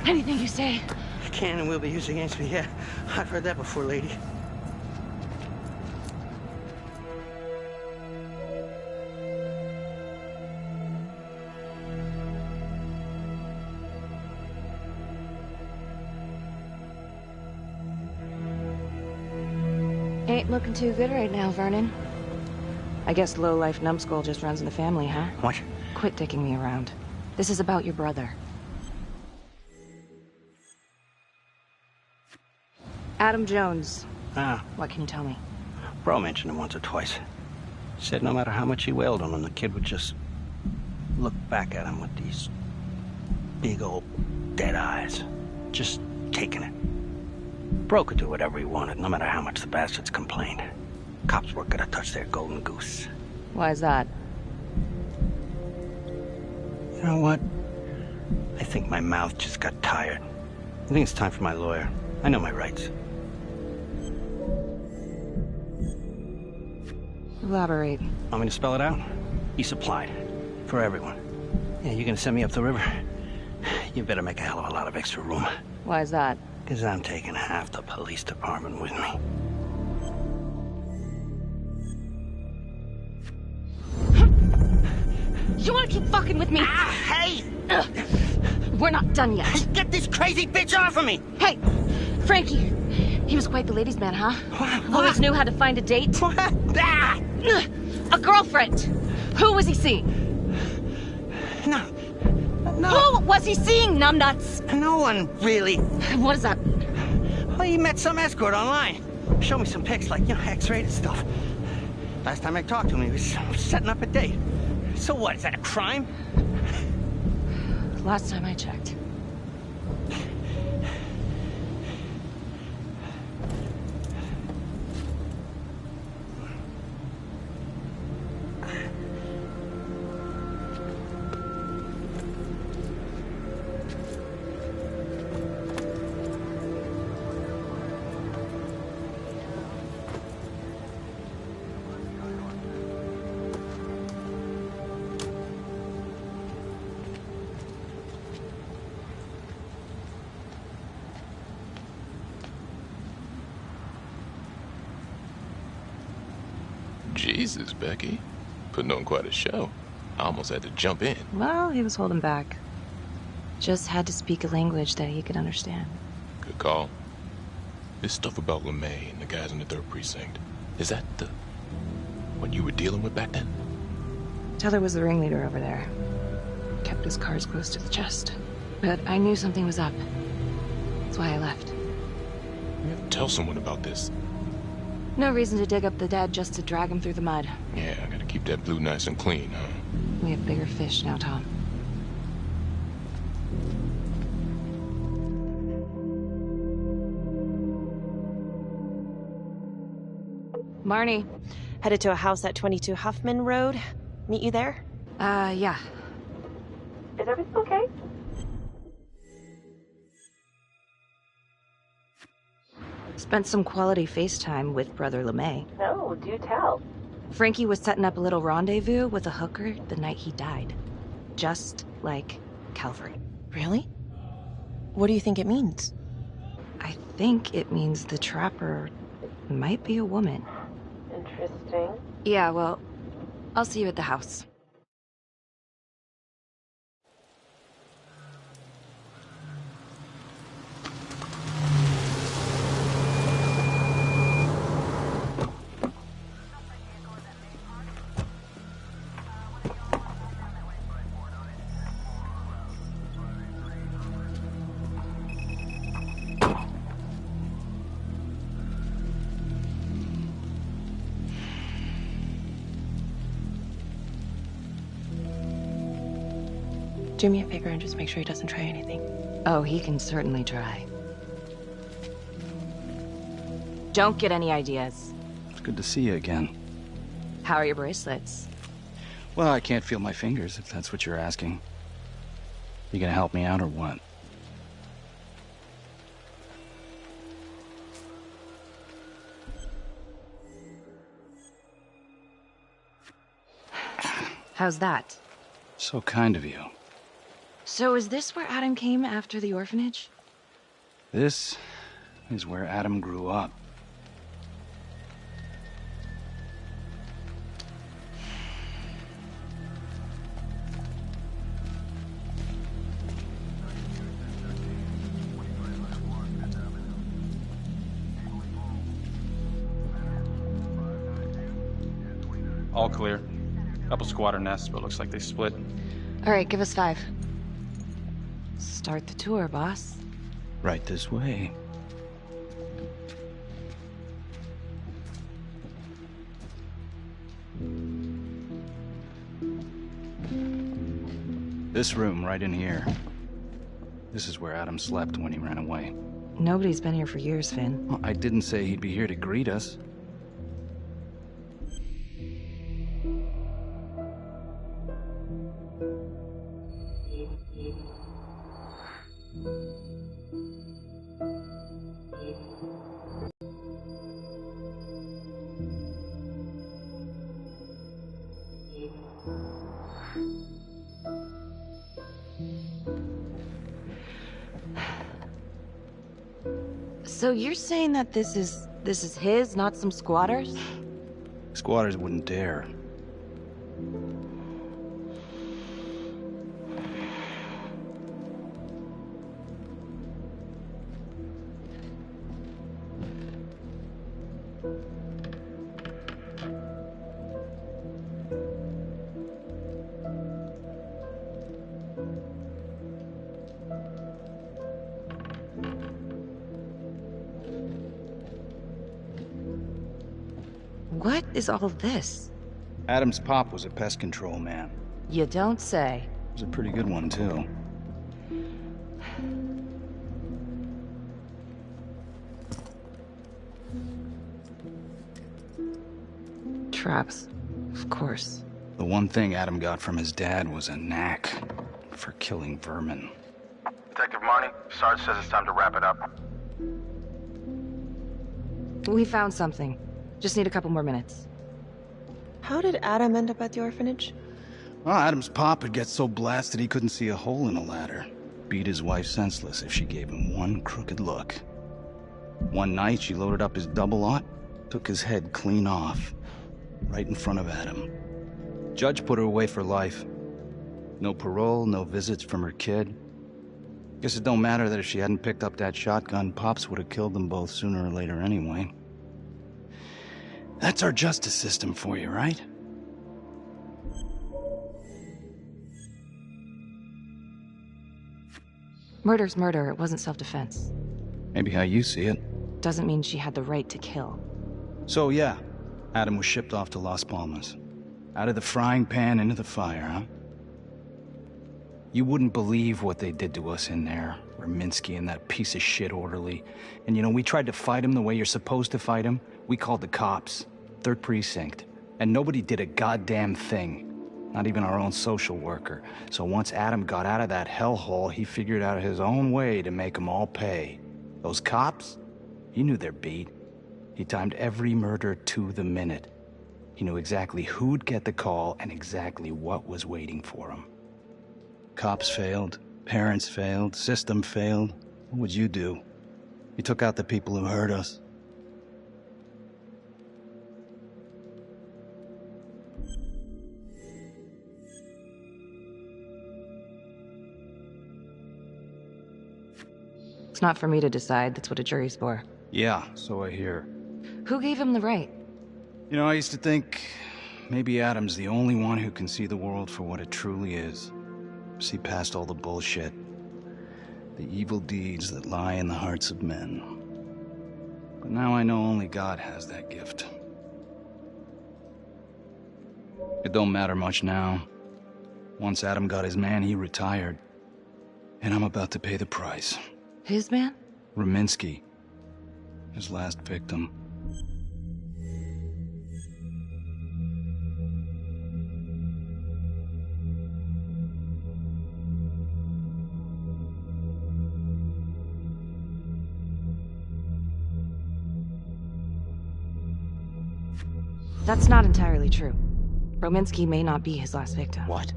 Anything you say. Can and will be used against me, yeah. I've heard that before, lady. Ain't looking too good right now, Vernon. I guess low-life numbskull just runs in the family, huh? What? Quit dicking me around. This is about your brother. Adam Jones. Ah. What can you tell me? Bro mentioned him once or twice. Said no matter how much he wailed on him, the kid would just look back at him with these big old dead eyes. Just taking it. Bro could do whatever he wanted, no matter how much the bastards complained. Cops weren't gonna touch their golden goose. Why is that? You know what? I think my mouth just got tired. I think it's time for my lawyer. I know my rights. Elaborate. Want me to spell it out? He supplied. For everyone. Yeah, you gonna send me up the river? You better make a hell of a lot of extra room. Why is that? Because I'm taking half the police department with me. You wanna keep fucking with me? Ah, hey! We're not done yet. Get this crazy bitch off of me! Hey! Frankie! He was quite the ladies' man, huh? What? Always knew how to find a date. What? Ah! A girlfriend! Who was he seeing? No. Who was he seeing, numbnuts? No one, really. What is that? Well, he met some escort online. Showed me some pics, like, X-rated stuff. Last time I talked to him, he was setting up a date. So what, is that a crime? Last time I checked. Jesus, Becky. Putting on quite a show. I almost had to jump in. Well, he was holding back. Just had to speak a language that he could understand. Good call. This stuff about LeMay and the guys in the 3rd Precinct, is that what you were dealing with back then? Teller was the ringleader over there. Kept his cards close to the chest. But I knew something was up. That's why I left. You have to tell someone about this. No reason to dig up the dead just to drag him through the mud. Yeah, I gotta keep that blue nice and clean, huh? We have bigger fish now, Tom. Marnie. Headed to a house at 22 Huffman Road. Meet you there? Yeah. Is everything okay? Spent some quality FaceTime with Brother LeMay. No, do tell. Frankie was setting up a little rendezvous with a hooker the night he died. Just like Calvary. Really? What do you think it means? I think it means the trapper might be a woman. Interesting. Yeah, well, I'll see you at the house. Do me a favor and just make sure he doesn't try anything. Oh, he can certainly try. Don't get any ideas. It's good to see you again. How are your bracelets? Well, I can't feel my fingers, if that's what you're asking. You gonna help me out or what? How's that? So kind of you. So is this where Adam came after the orphanage? This is where Adam grew up. All clear. Couple squatter nests, but looks like they split. All right, give us 5. Start the tour, boss. Right this way. This room right in here. This is where Adam slept when he ran away. Nobody's been here for years, Finn. Well, I didn't say he'd be here to greet us. So you're saying that this is his, not some squatters? Squatters wouldn't dare. What is all this? Adam's pop was a pest control man. You don't say. He was a pretty good one, too. Traps. Of course. The one thing Adam got from his dad was a knack for killing vermin. Detective Marnie, Sarge says it's time to wrap it up. We found something. Just need a couple more minutes. How did Adam end up at the orphanage? Well, Adam's pop would get so blasted he couldn't see a hole in a ladder. Beat his wife senseless if she gave him one crooked look. One night, she loaded up his double-aught, took his head clean off. right in front of Adam. Judge put her away for life. No parole, no visits from her kid. Guess it don't matter that if she hadn't picked up that shotgun, Pops would have killed them both sooner or later anyway. That's our justice system for you, right? Murder's murder. It wasn't self-defense. Maybe how you see it. Doesn't mean she had the right to kill. So yeah, Adam was shipped off to Las Palmas. Out of the frying pan into the fire, huh? You wouldn't believe what they did to us in there. Raminsky and that piece of shit orderly. And you know, we tried to fight him the way you're supposed to fight him. We called the cops. 3rd Precinct. And nobody did a goddamn thing. Not even our own social worker. So once Adam got out of that hellhole, he figured out his own way to make them all pay. Those cops? He knew their beat. He timed every murder to the minute. He knew exactly who'd get the call and exactly what was waiting for him. Cops failed, parents failed, system failed. What would you do? You took out the people who hurt us. It's not for me to decide. That's what a jury's for. Yeah, so I hear. Who gave him the right? You know, I used to think maybe Adam's the only one who can see the world for what it truly is. See past all the bullshit. The evil deeds that lie in the hearts of men. But now I know only God has that gift. It don't matter much now. Once Adam got his man, he retired. And I'm about to pay the price. His man? Raminsky. His last victim. That's not entirely true. Rominsky may not be his last victim. What?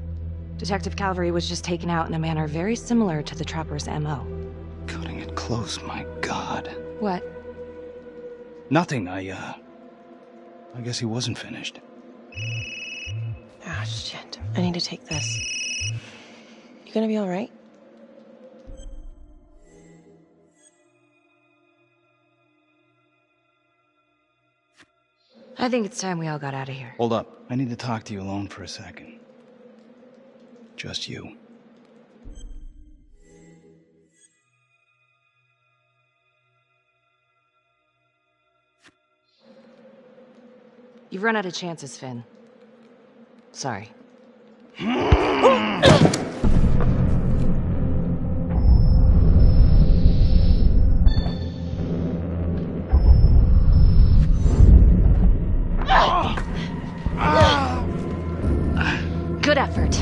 Detective Calvary was just taken out in a manner very similar to the Trapper's MO. Cutting it close, my God. What? Nothing, I guess he wasn't finished. Ah, shit. I need to take this. You gonna be alright? I think it's time we all got out of here. Hold up. I need to talk to you alone for a second. Just you. You've run out of chances, Finn. Sorry. Good effort.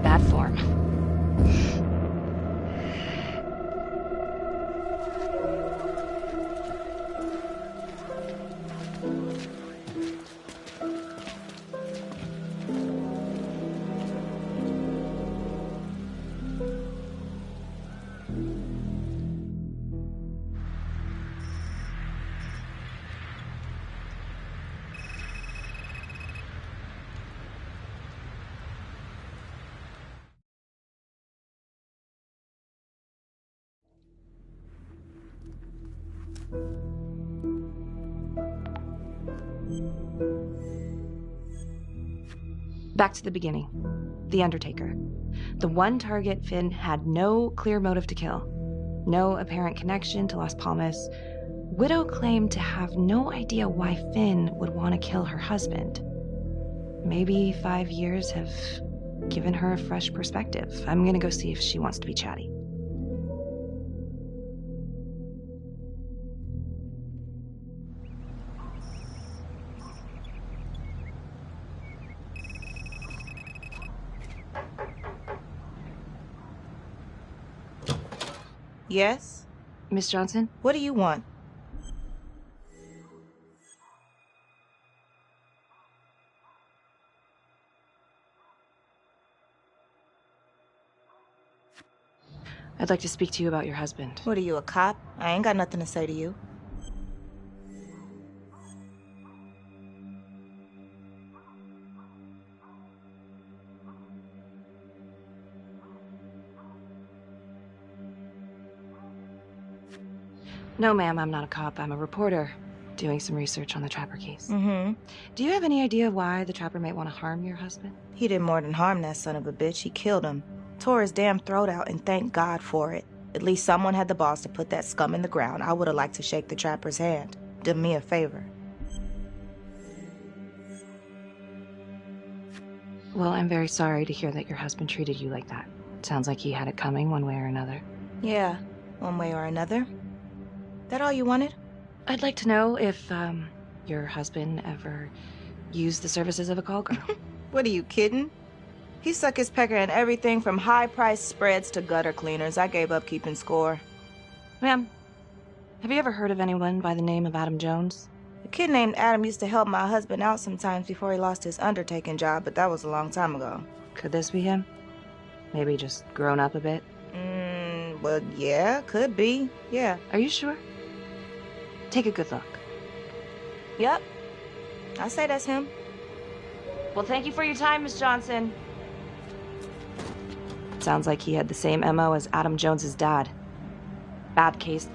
Bad form. Back to the beginning. The Undertaker. The one target Finn had no clear motive to kill. No apparent connection to Las Palmas. Widow claimed to have no idea why Finn would want to kill her husband. Maybe 5 years have given her a fresh perspective. I'm gonna go see if she wants to be chatty. Yes? Miss Johnson? What do you want? I'd like to speak to you about your husband. What are you, a cop? I ain't got nothing to say to you. No, ma'am, I'm not a cop. I'm a reporter, doing some research on the Trapper case. Mm-hmm. Do you have any idea why the Trapper might want to harm your husband? He did more than harm that son of a bitch. He killed him. Tore his damn throat out, and thank God for it. At least someone had the balls to put that scum in the ground. I would have liked to shake the Trapper's hand. Did me a favor. Well, I'm very sorry to hear that your husband treated you like that. Sounds like he had it coming one way or another. Yeah, one way or another. That all you wanted? I'd like to know if, your husband ever used the services of a call girl. What are you kidding? He suck his pecker in everything from high-priced spreads to gutter cleaners. I gave up keeping score. Ma'am, have you ever heard of anyone by the name of Adam Jones? A kid named Adam used to help my husband out sometimes before he lost his undertaking job, but that was a long time ago. Could this be him? Maybe just grown up a bit? Well, yeah, could be. Yeah. Are you sure? Take a good look. Yep. I say that's him. Well, thank you for your time, Miss Johnson. Sounds like he had the same MO as Adam Jones's dad. Bad case.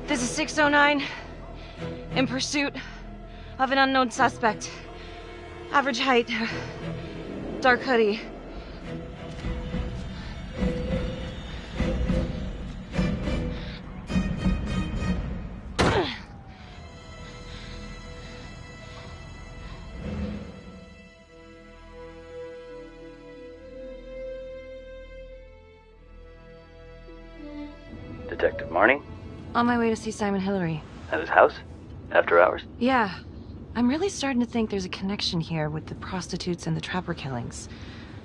This is 609, in pursuit of an unknown suspect. Average height, dark hoodie. Detective Marnie? On my way to see Simon Hillary. At his house? After hours? Yeah. I'm really starting to think there's a connection here with the prostitutes and the Trapper killings.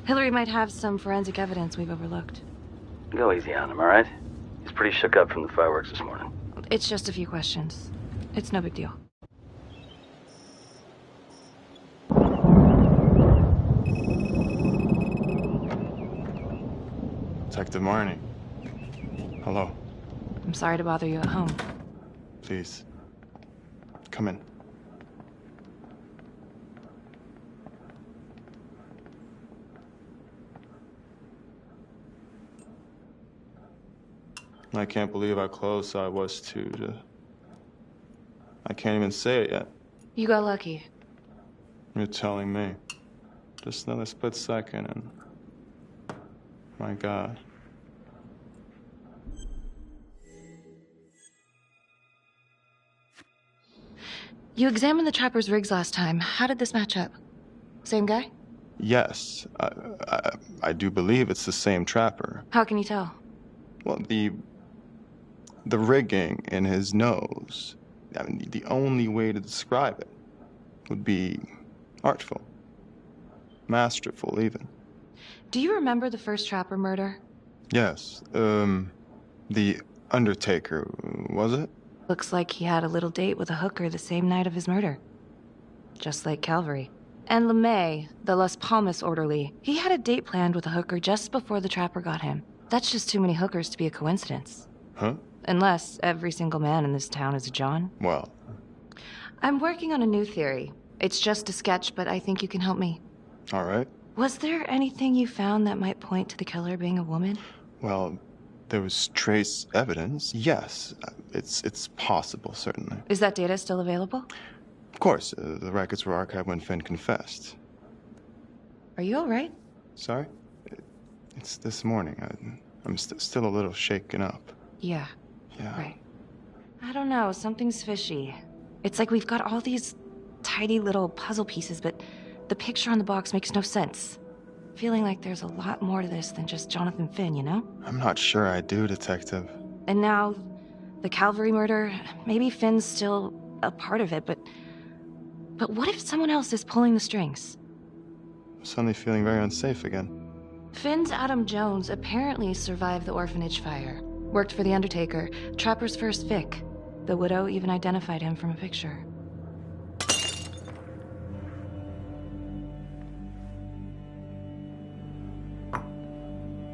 Hillary might have some forensic evidence we've overlooked. Go easy on him, all right? He's pretty shook up from the fireworks this morning. It's just a few questions. It's no big deal. Detective Marnie. Hello. I'm sorry to bother you at home. Please. Come in. I can't believe how close I was to... I can't even say it yet. You got lucky. You're telling me. Just another split second and... My God. You examined the Trapper's rigs last time. How did this match up? Same guy? Yes. I do believe it's the same Trapper. How can you tell? Well, the rigging in his nose. I mean, the only way to describe it would be artful. Masterful, even. Do you remember the first Trapper murder? Yes. The Undertaker, was it? Looks like he had a little date with a hooker the same night of his murder. Just like Calvary. And LeMay, the Las Palmas orderly, he had a date planned with a hooker just before the Trapper got him. That's just too many hookers to be a coincidence. Huh? Unless every single man in this town is a John. Well. I'm working on a new theory. It's just a sketch, but I think you can help me. All right. Was there anything you found that might point to the killer being a woman? Well, there was trace evidence, yes. It's possible, certainly. Is that data still available? Of course, the records were archived when Finn confessed. Are you all right? Sorry? It's this morning. I'm still a little shaken up. Yeah. Yeah. Right. I don't know, something's fishy. It's like we've got all these tidy little puzzle pieces, but the picture on the box makes no sense. Feeling like there's a lot more to this than just Jonathan Finn, you know? I'm not sure I do, Detective. And now, the Calvary murder, maybe Finn's still a part of it, but what if someone else is pulling the strings? I'm suddenly feeling very unsafe again. Finn's Adam Jones apparently survived the orphanage fire. Worked for the Undertaker, Trapper's first Vic. The widow even identified him from a picture.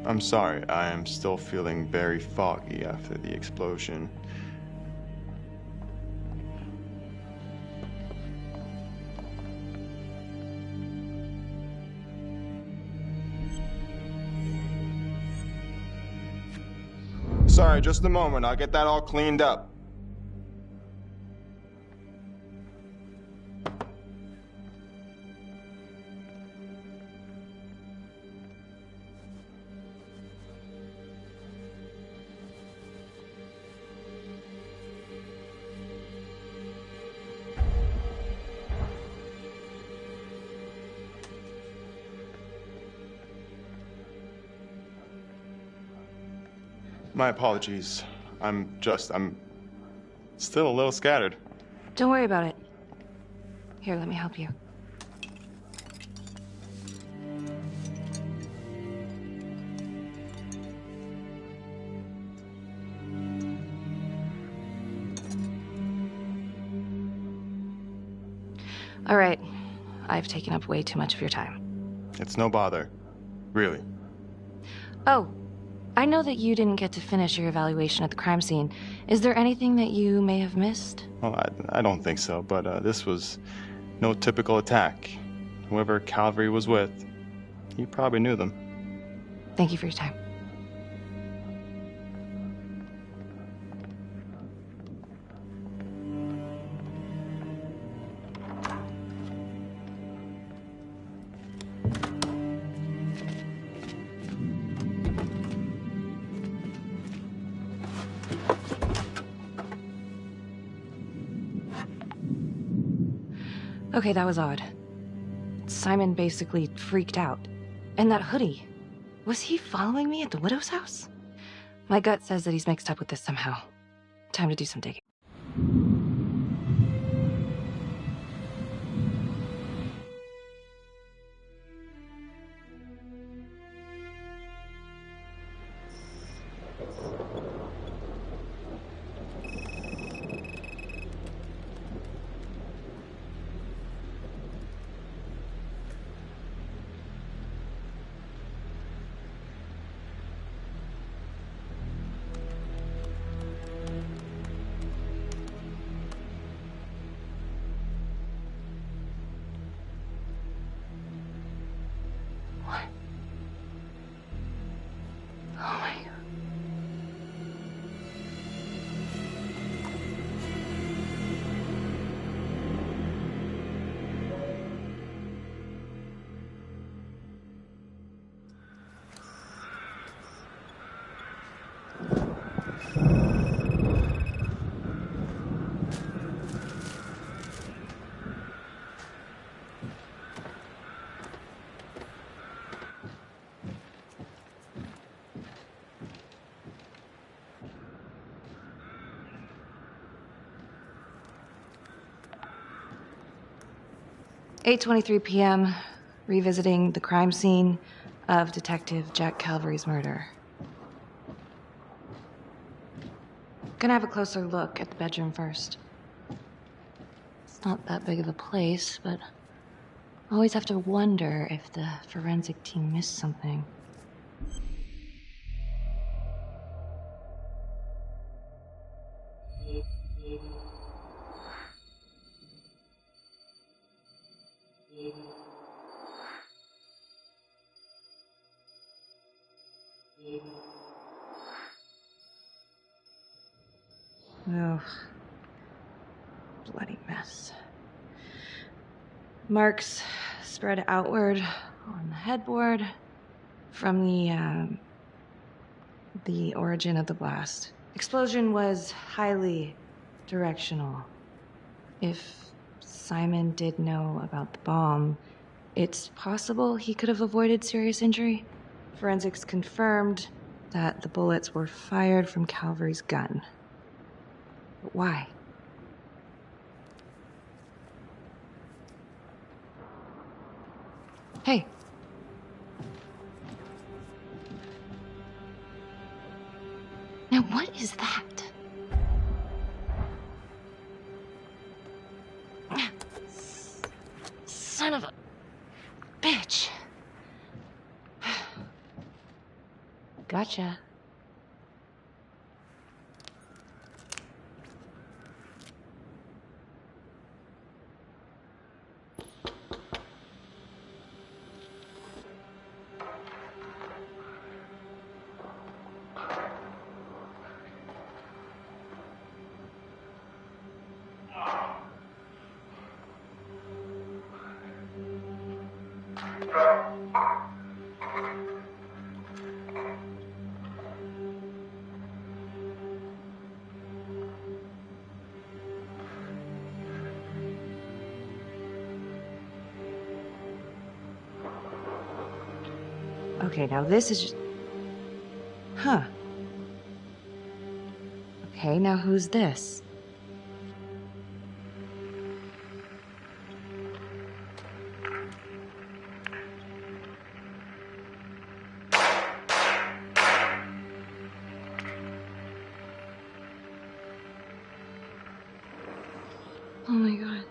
I'm sorry, I am still feeling very foggy after the explosion. Sorry, just a moment. I'll get that all cleaned up. My apologies. I'm still a little scattered. Don't worry about it. Here, let me help you. All right. I've taken up way too much of your time. It's no bother. Really. Oh, I know that you didn't get to finish your evaluation at the crime scene. Is there anything that you may have missed? Well, I don't think so, but this was no typical attack. Whoever Calvary was with, he probably knew them. Thank you for your time. Okay, that was odd. Simon basically freaked out. And that hoodie. Was he following me at the widow's house? My gut says that he's mixed up with this somehow. Time to do some digging. Oh my God. "8:23 p.m., revisiting the crime scene of Detective Jack Calvary's murder. Gonna have a closer look at the bedroom first. It's not that big of a place, but always have to wonder if the forensic team missed something. Oh, bloody mess. Marks spread outward on the headboard from the origin of the blast. Explosion was highly directional. If Simon did know about the bomb, it's possible he could have avoided serious injury. Forensics confirmed that the bullets were fired from Calvary's gun. But why? Hey. Now what is that? Son of a bitch. Gotcha. Okay, now this is just... Huh. Okay, now who's this? Oh my god.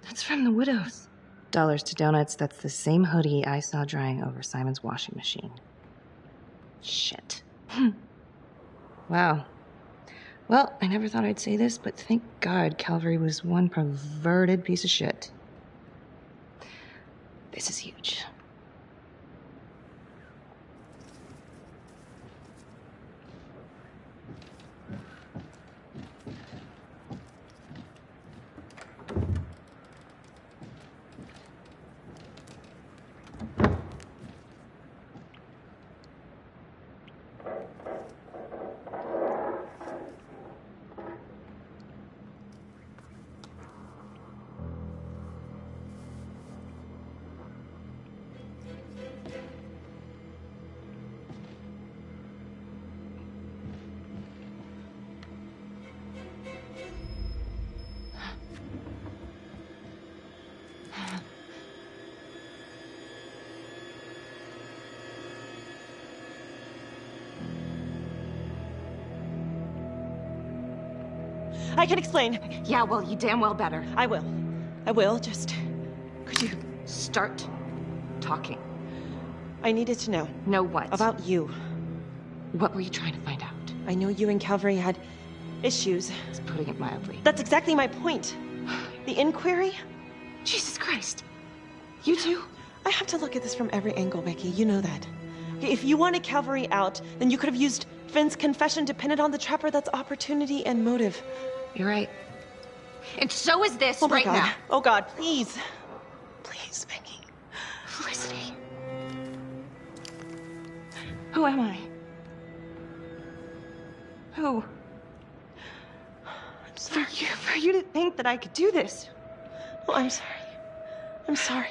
That's from the Widows. Dollars to donuts, that's the same hoodie I saw drying over Simon's washing machine. Shit. Wow. Well, I never thought I'd say this, but thank God Calvary was one perverted piece of shit. This is huge. I can explain. Yeah, well, you damn well better. I will. I will, just... Could you start talking? I needed to know. Know what? About you. What were you trying to find out? I know you and Calvary had issues. It's putting it mildly. That's exactly my point. The inquiry? Jesus Christ. You too? I have to look at this from every angle, Becky. You know that. Okay, if you wanted Calvary out, then you could have used Finn's confession to pin it on the Trapper. That's opportunity and motive. You're right. And so is this right now. Oh God, please. Please, Becky. Felicity. Who am I? Who? I'm sorry. For you to think that I could do this. Oh, I'm sorry. I'm sorry.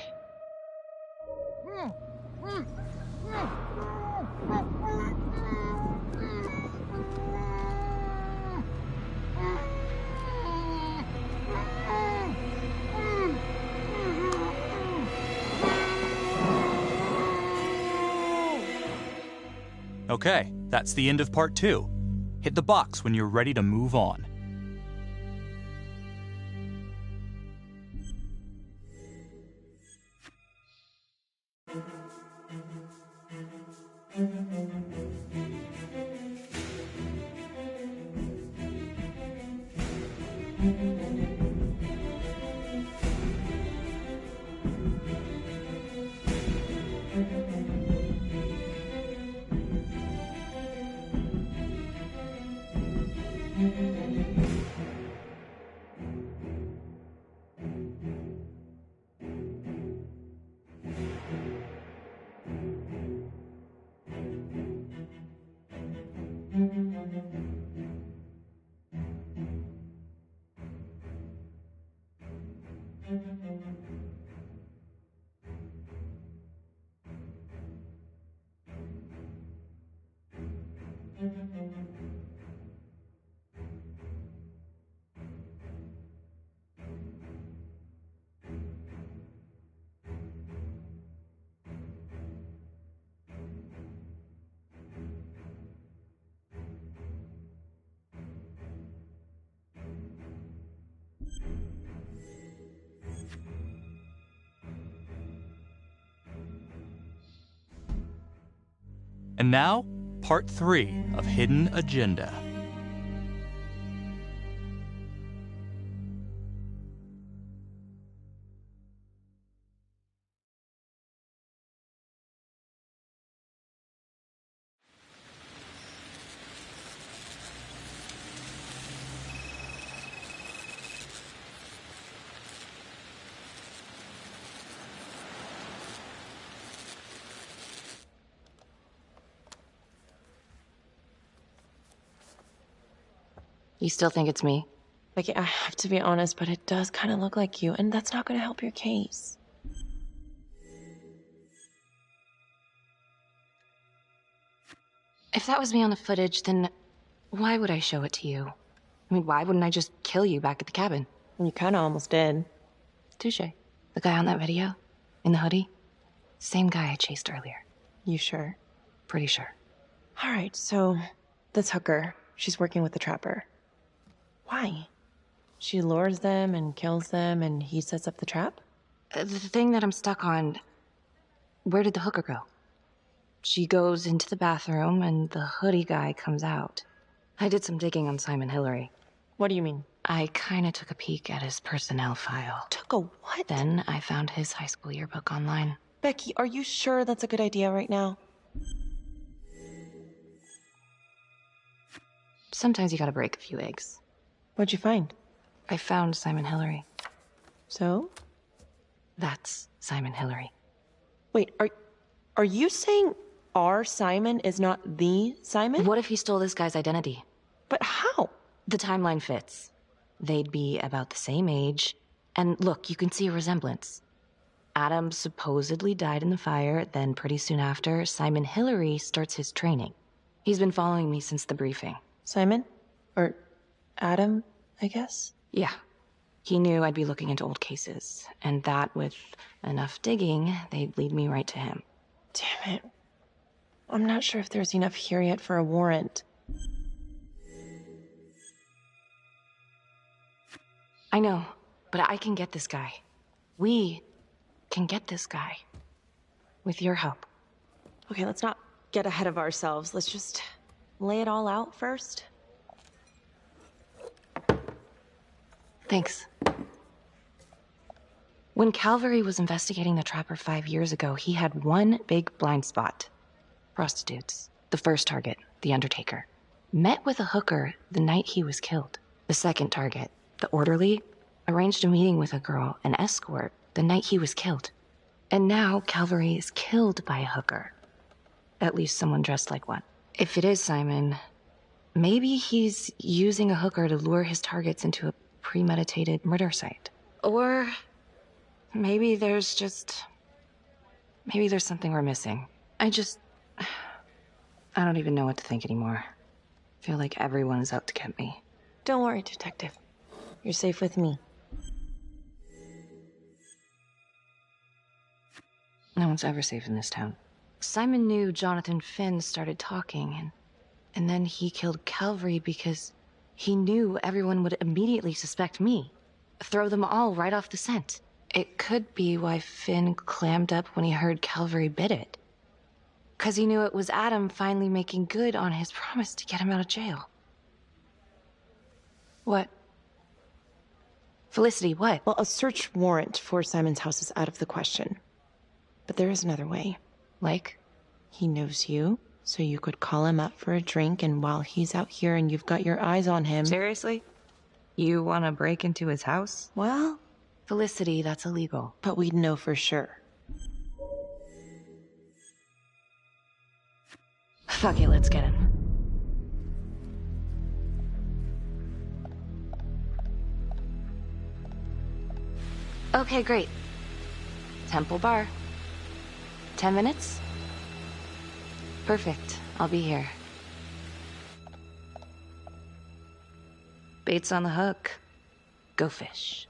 Okay, that's the end of part 2. Hit the box when you're ready to move on. And now, part 3 of Hidden Agenda. You still think it's me? Becky, I have to be honest, but it does kind of look like you, and that's not going to help your case. If that was me on the footage, then why would I show it to you? I mean, why wouldn't I just kill you back at the cabin? You kind of almost did. Touche. The guy on that video? In the hoodie? Same guy I chased earlier. You sure? Pretty sure. All right, so this hooker, she's working with the trapper. Why? She lures them and kills them, and he sets up the trap? The thing that I'm stuck on, where did the hooker go? She goes into the bathroom, and the hoodie guy comes out. I did some digging on Simon Hillary. What do you mean? I kinda took a peek at his personnel file. Took a what? Then I found his high school yearbook online. Becky, are you sure that's a good idea right now? Sometimes you gotta break a few eggs. What'd you find? I found Simon Hillary. So? That's Simon Hillary. Wait, are you saying our Simon is not the Simon? What if he stole this guy's identity? But how? The timeline fits. They'd be about the same age. And look, you can see a resemblance. Adam supposedly died in the fire, then pretty soon after, Simon Hillary starts his training. He's been following me since the briefing. Simon? Or Adam, I guess? Yeah. He knew I'd be looking into old cases, and that with enough digging, they'd lead me right to him. Damn it. I'm not sure if there's enough here yet for a warrant. I know, but I can get this guy. We can get this guy. With your help. Okay, let's not get ahead of ourselves. Let's just lay it all out first. Thanks. When Calvary was investigating the Trapper 5 years ago, he had one big blind spot. Prostitutes. The first target, the Undertaker, met with a hooker the night he was killed. The second target, the orderly, arranged a meeting with a girl, an escort, the night he was killed. And now Calvary is killed by a hooker. At least someone dressed like one. If it is Simon, maybe he's using a hooker to lure his targets into a premeditated murder site. Or maybe there's something we're missing. I don't even know what to think anymore. I feel like everyone is out to get me. Don't worry, Detective. You're safe with me. No one's ever safe in this town. Simon knew Jonathan Finn started talking, and then he killed Calvary because he knew everyone would immediately suspect me. Throw them all right off the scent. It could be why Finn clammed up when he heard Calvary bid it. 'Cause he knew it was Adam finally making good on his promise to get him out of jail. What? Felicity, what? Well, a search warrant for Simon's house is out of the question. But there is another way. Like? He knows you, so you could call him up for a drink, and while he's out here and you've got your eyes on him... Seriously? You want to break into his house? Well... Felicity, that's illegal. But we'd know for sure. Fuck it, let's get him. Okay, great. Temple Bar. 10 minutes? Perfect. I'll be here. Bait's on the hook. Go fish.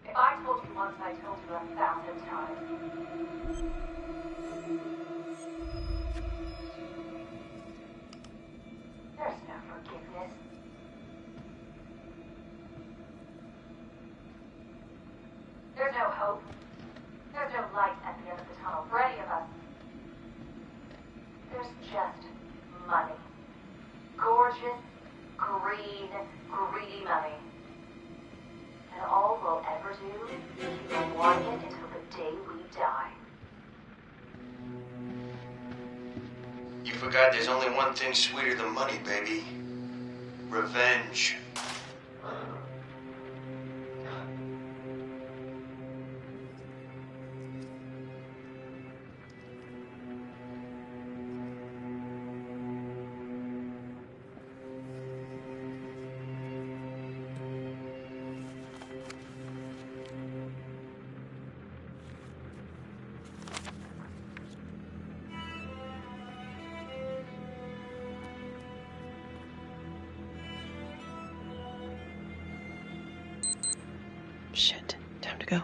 If I told you once, I told you 1,000 times. There's no forgiveness. There's no hope. There's no light at the end of the tunnel for any of us. There's just money. Gorgeous, green, greedy money. And all we'll ever do is keep wanting it until the day we die. You forgot there's only one thing sweeter than money, baby. Revenge. Shit. Time to go.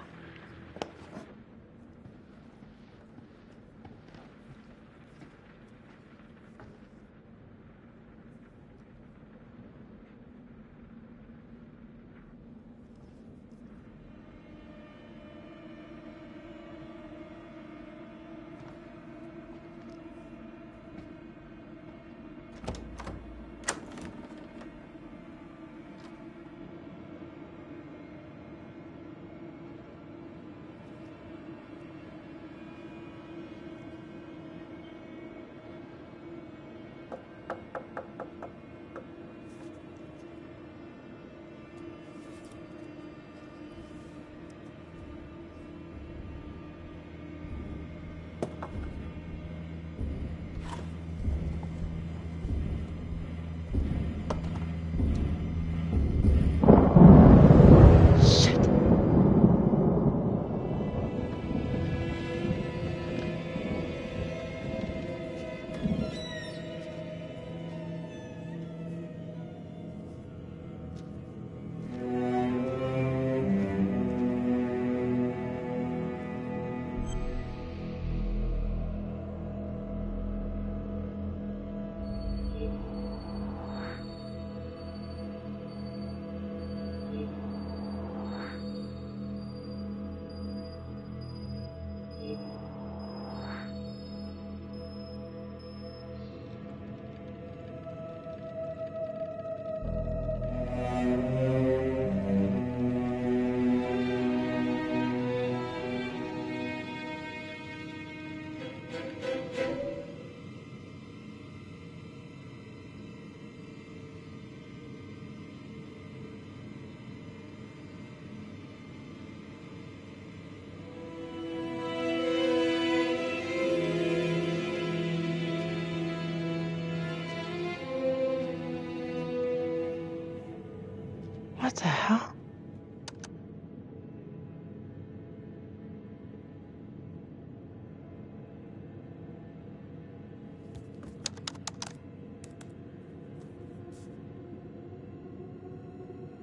What the hell?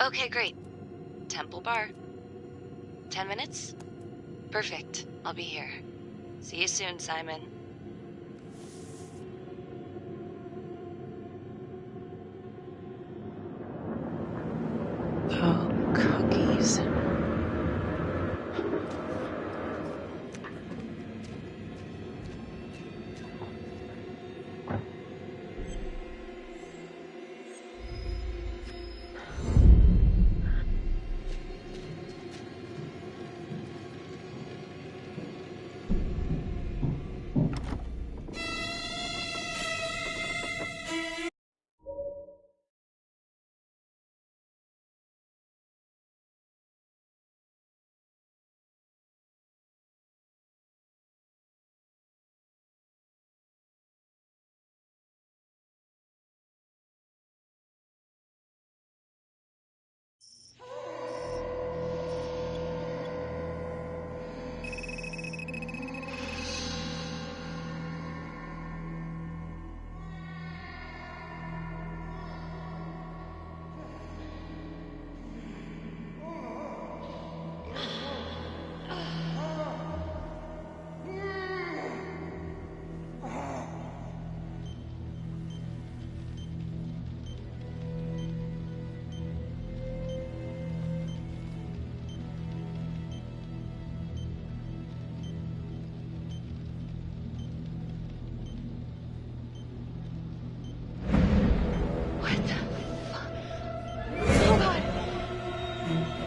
Okay, great. Temple Bar. 10 minutes? Perfect. I'll be here. See you soon, Simon. Oh, cookies.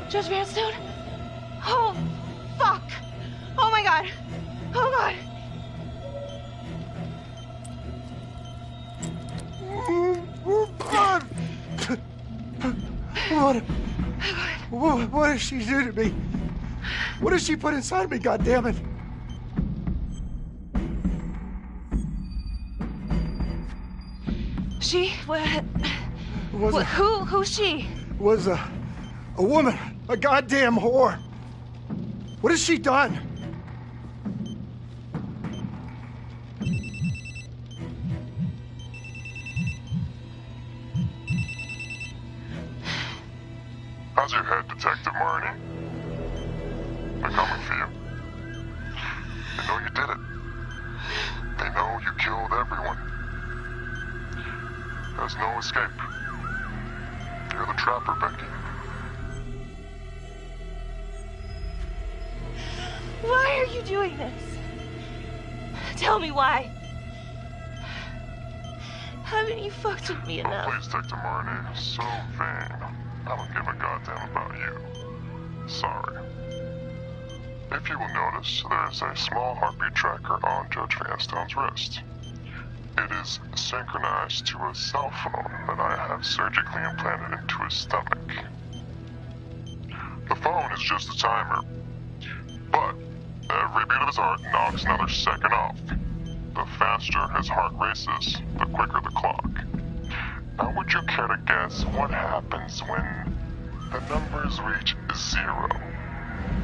Judge Vanstone? Oh, fuck! Oh my god! Oh god! What does she do to me? What does she put inside me, goddammit? She? Was Who's she? Was a woman, a goddamn whore. What has she done? How's your head, Detective Marnie? They're coming for you. They know you did it. They know you killed everyone. There's no escape. You're the trapper, Becky. Why are you doing this? Tell me why. Haven't you fucked with me enough? Please, Detective Marnie. So vain. I don't give a goddamn about you. Sorry. If you will notice, there's a small heartbeat tracker on Judge Vanstone's wrist. It is synchronized to a cell phone that I have surgically implanted into his stomach. The phone is just a timer, but every beat of his heart knocks another second off. The faster his heart races, the quicker the clock. Now, would you care to guess what happens when the numbers reach 0?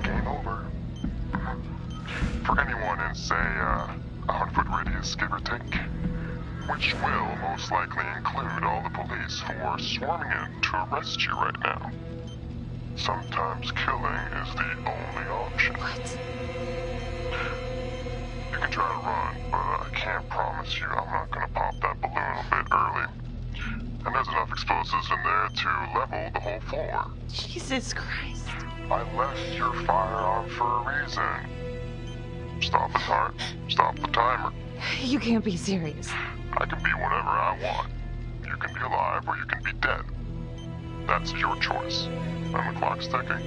Game over. For anyone in, say, a 100-foot radius, give or take, which will most likely include all the police who are swarming in to arrest you right now. Sometimes killing is the only option. What? You can try to run, but I can't promise you I'm not gonna pop that balloon a bit early. And there's enough explosives in there to level the whole floor. Jesus Christ. I left your firearm for a reason. Stop his heart, stop the timer. You can't be serious. I can be whatever I want. You can be alive or you can be dead. That's your choice. And the clock's ticking.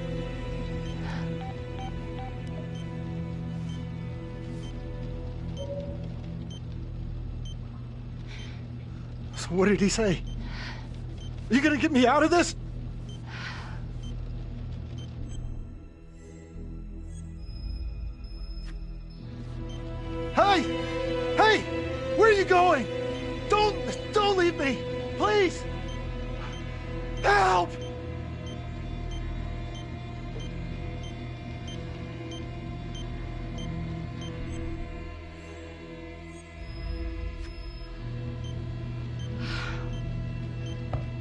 So what did he say? Are you gonna get me out of this? Hey! Hey! Where are you going? Don't leave me! Please! Help!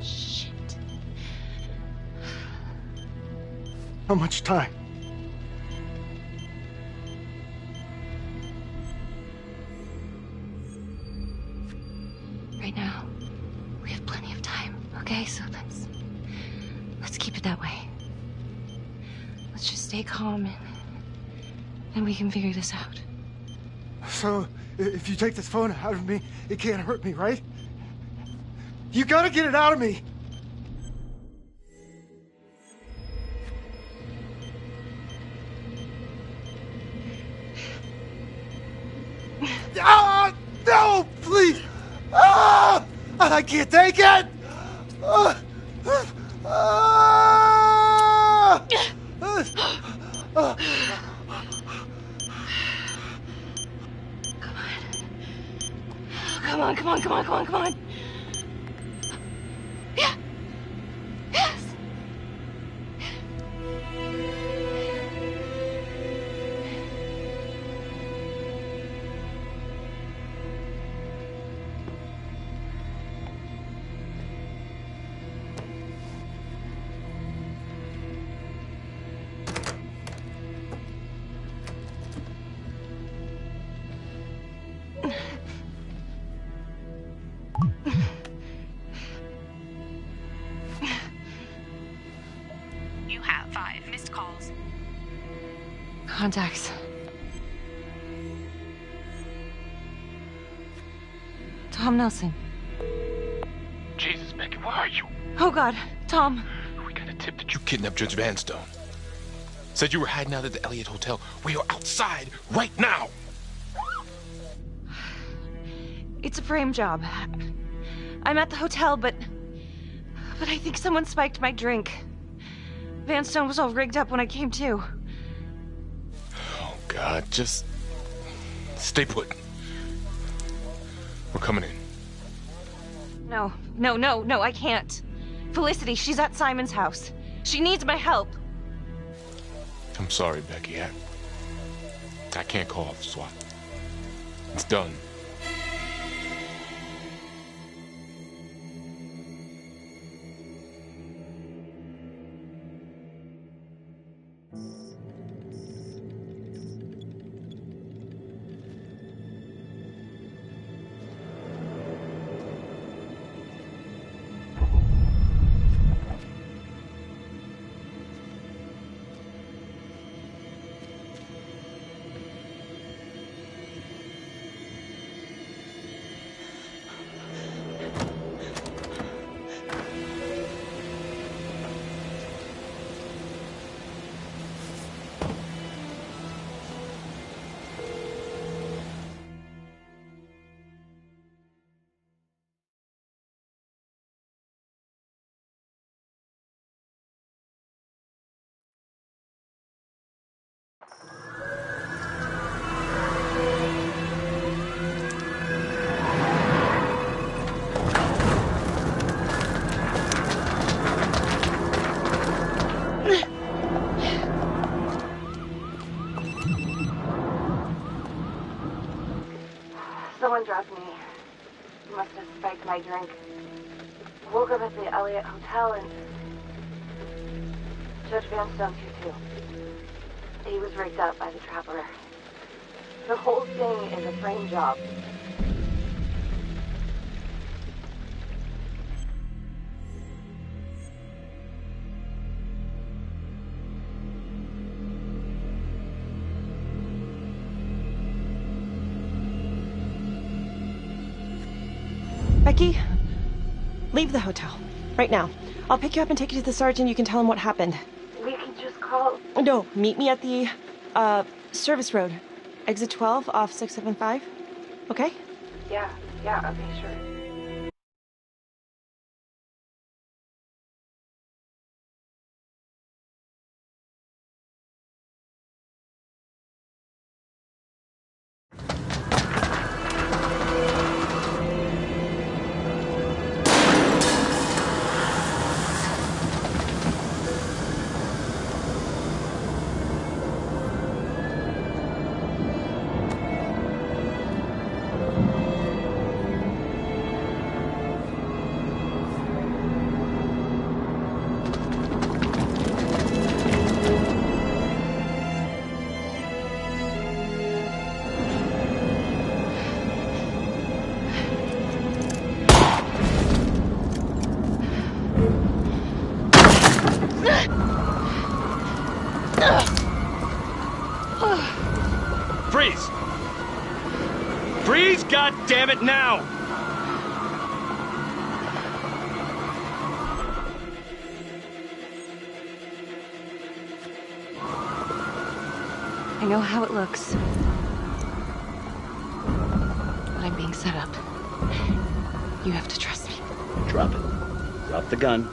Shit. How much time? Right now, we have plenty of time, okay? So let's keep it that way. Let's just stay calm and we can figure this out. So, if you take this phone out of me, it can't hurt me, right? You gotta get it out of me! Ah! No! Please! Ah! I can't take it! Ah! Ah! Ah! Come on, come on, come on, come on, come on. Yeah. Yes. You have 5 missed calls. Contacts. Tom Nelson. Jesus, Becky, where are you? Oh God, Tom. We gotta tip that you kidnapped Judge Vanstone. Said you were hiding out at the Elliott Hotel. We are outside right now. It's a frame job. I'm at the hotel, but I think someone spiked my drink. Vanstone was all rigged up when I came to. Oh, God, just stay put. We're coming in. No, I can't. Felicity, she's at Simon's house. She needs my help. I'm sorry, Becky. I can't call off the SWAT. It's done. Someone drugged me. Must have spiked my drink. Woke up at the Elliott Hotel and Judge Vanstone too. He was rigged up by the Trapper. The whole thing is a frame job. Becky, leave the hotel. Right now. I'll pick you up and take you to the sergeant. You can tell him what happened. We can just call... No, meet me at the, service road. Exit 12 off 675. Okay? Yeah, okay, sure. Freeze! Freeze, God damn it, now! I know how it looks. But I'm being set up. You have to trust me. Drop it. Drop the gun.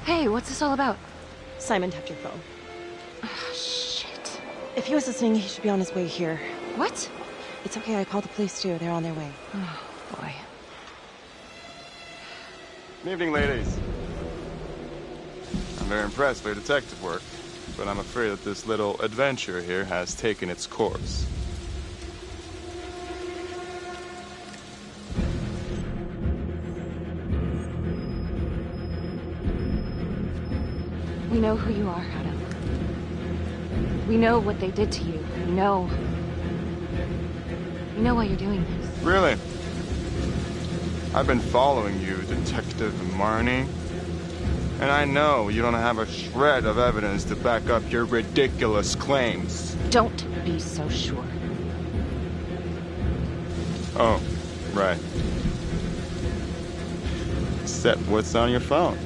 Hey, what's this all about? Simon tapped your phone. Oh, shit. If he was listening, he should be on his way here. What? It's okay, I called the police too. They're on their way. Oh, boy. Good evening, ladies. I'm very impressed with your detective work, but I'm afraid that this little adventure here has taken its course. We know who you are, Adam. We know what they did to you. We know why you're doing this. Really? I've been following you, Detective Marnie. And I know you don't have a shred of evidence to back up your ridiculous claims. Don't be so sure. Oh, right. Except what's on your phone.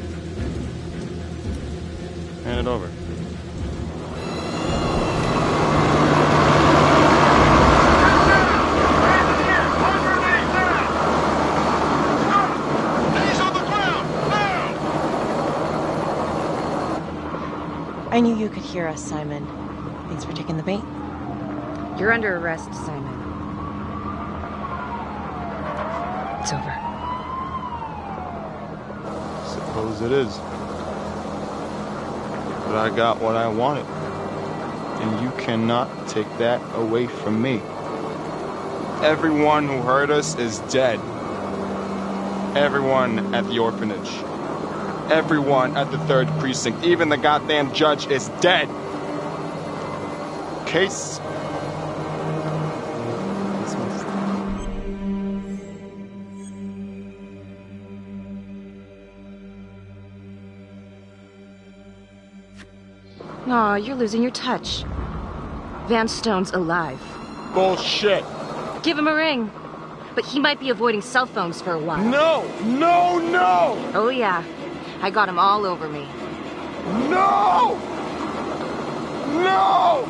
Hand it over. I knew you could hear us, Simon. Thanks for taking the bait. You're under arrest, Simon. It's over. Suppose it is. But I got what I wanted. And you cannot take that away from me. Everyone who hurt us is dead. Everyone at the orphanage. Everyone at the 3rd precinct. Even the goddamn judge is dead. Case dismissed. Aw, you're losing your touch. Van Stone's alive. Bullshit. Give him a ring. But he might be avoiding cell phones for a while. No! No, no! Oh, yeah. I got him all over me. No! No!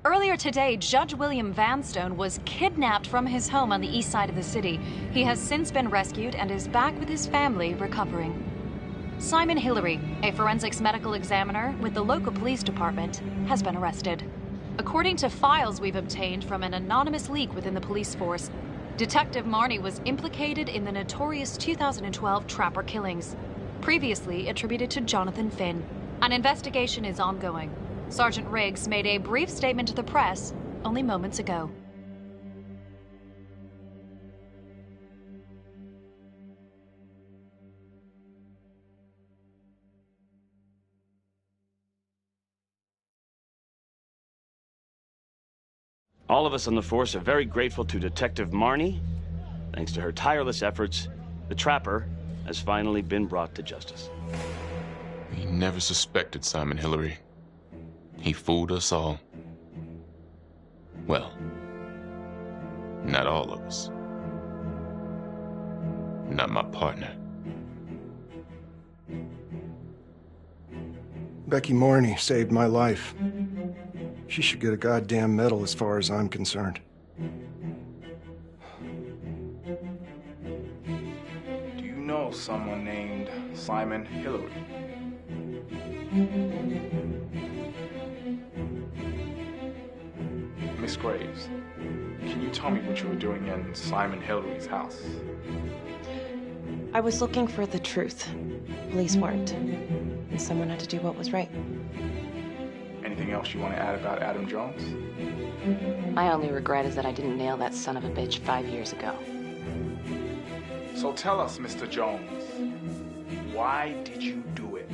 Earlier today, Judge William Vanstone was kidnapped from his home on the east side of the city. He has since been rescued and is back with his family recovering. Simon Hillary, a forensics medical examiner with the local police department, has been arrested. According to files we've obtained from an anonymous leak within the police force, Detective Marnie was implicated in the notorious 2012 Trapper killings, previously attributed to Jonathan Finn. An investigation is ongoing. Sergeant Riggs made a brief statement to the press only moments ago. All of us on the force are very grateful to Detective Marnie. Thanks to her tireless efforts, the Trapper has finally been brought to justice. We never suspected Simon Hillary. He fooled us all. Well, not all of us. Not my partner. Becky Marnie saved my life. She should get a goddamn medal as far as I'm concerned. Do you know someone named Simon Hillary? Miss Graves, can you tell me what you were doing in Simon Hillary's house? I was looking for the truth. Police weren't. And someone had to do what was right. Anything else you want to add about Adam Jones? My only regret is that I didn't nail that son of a bitch 5 years ago. So tell us, Mr. Jones, why did you do it?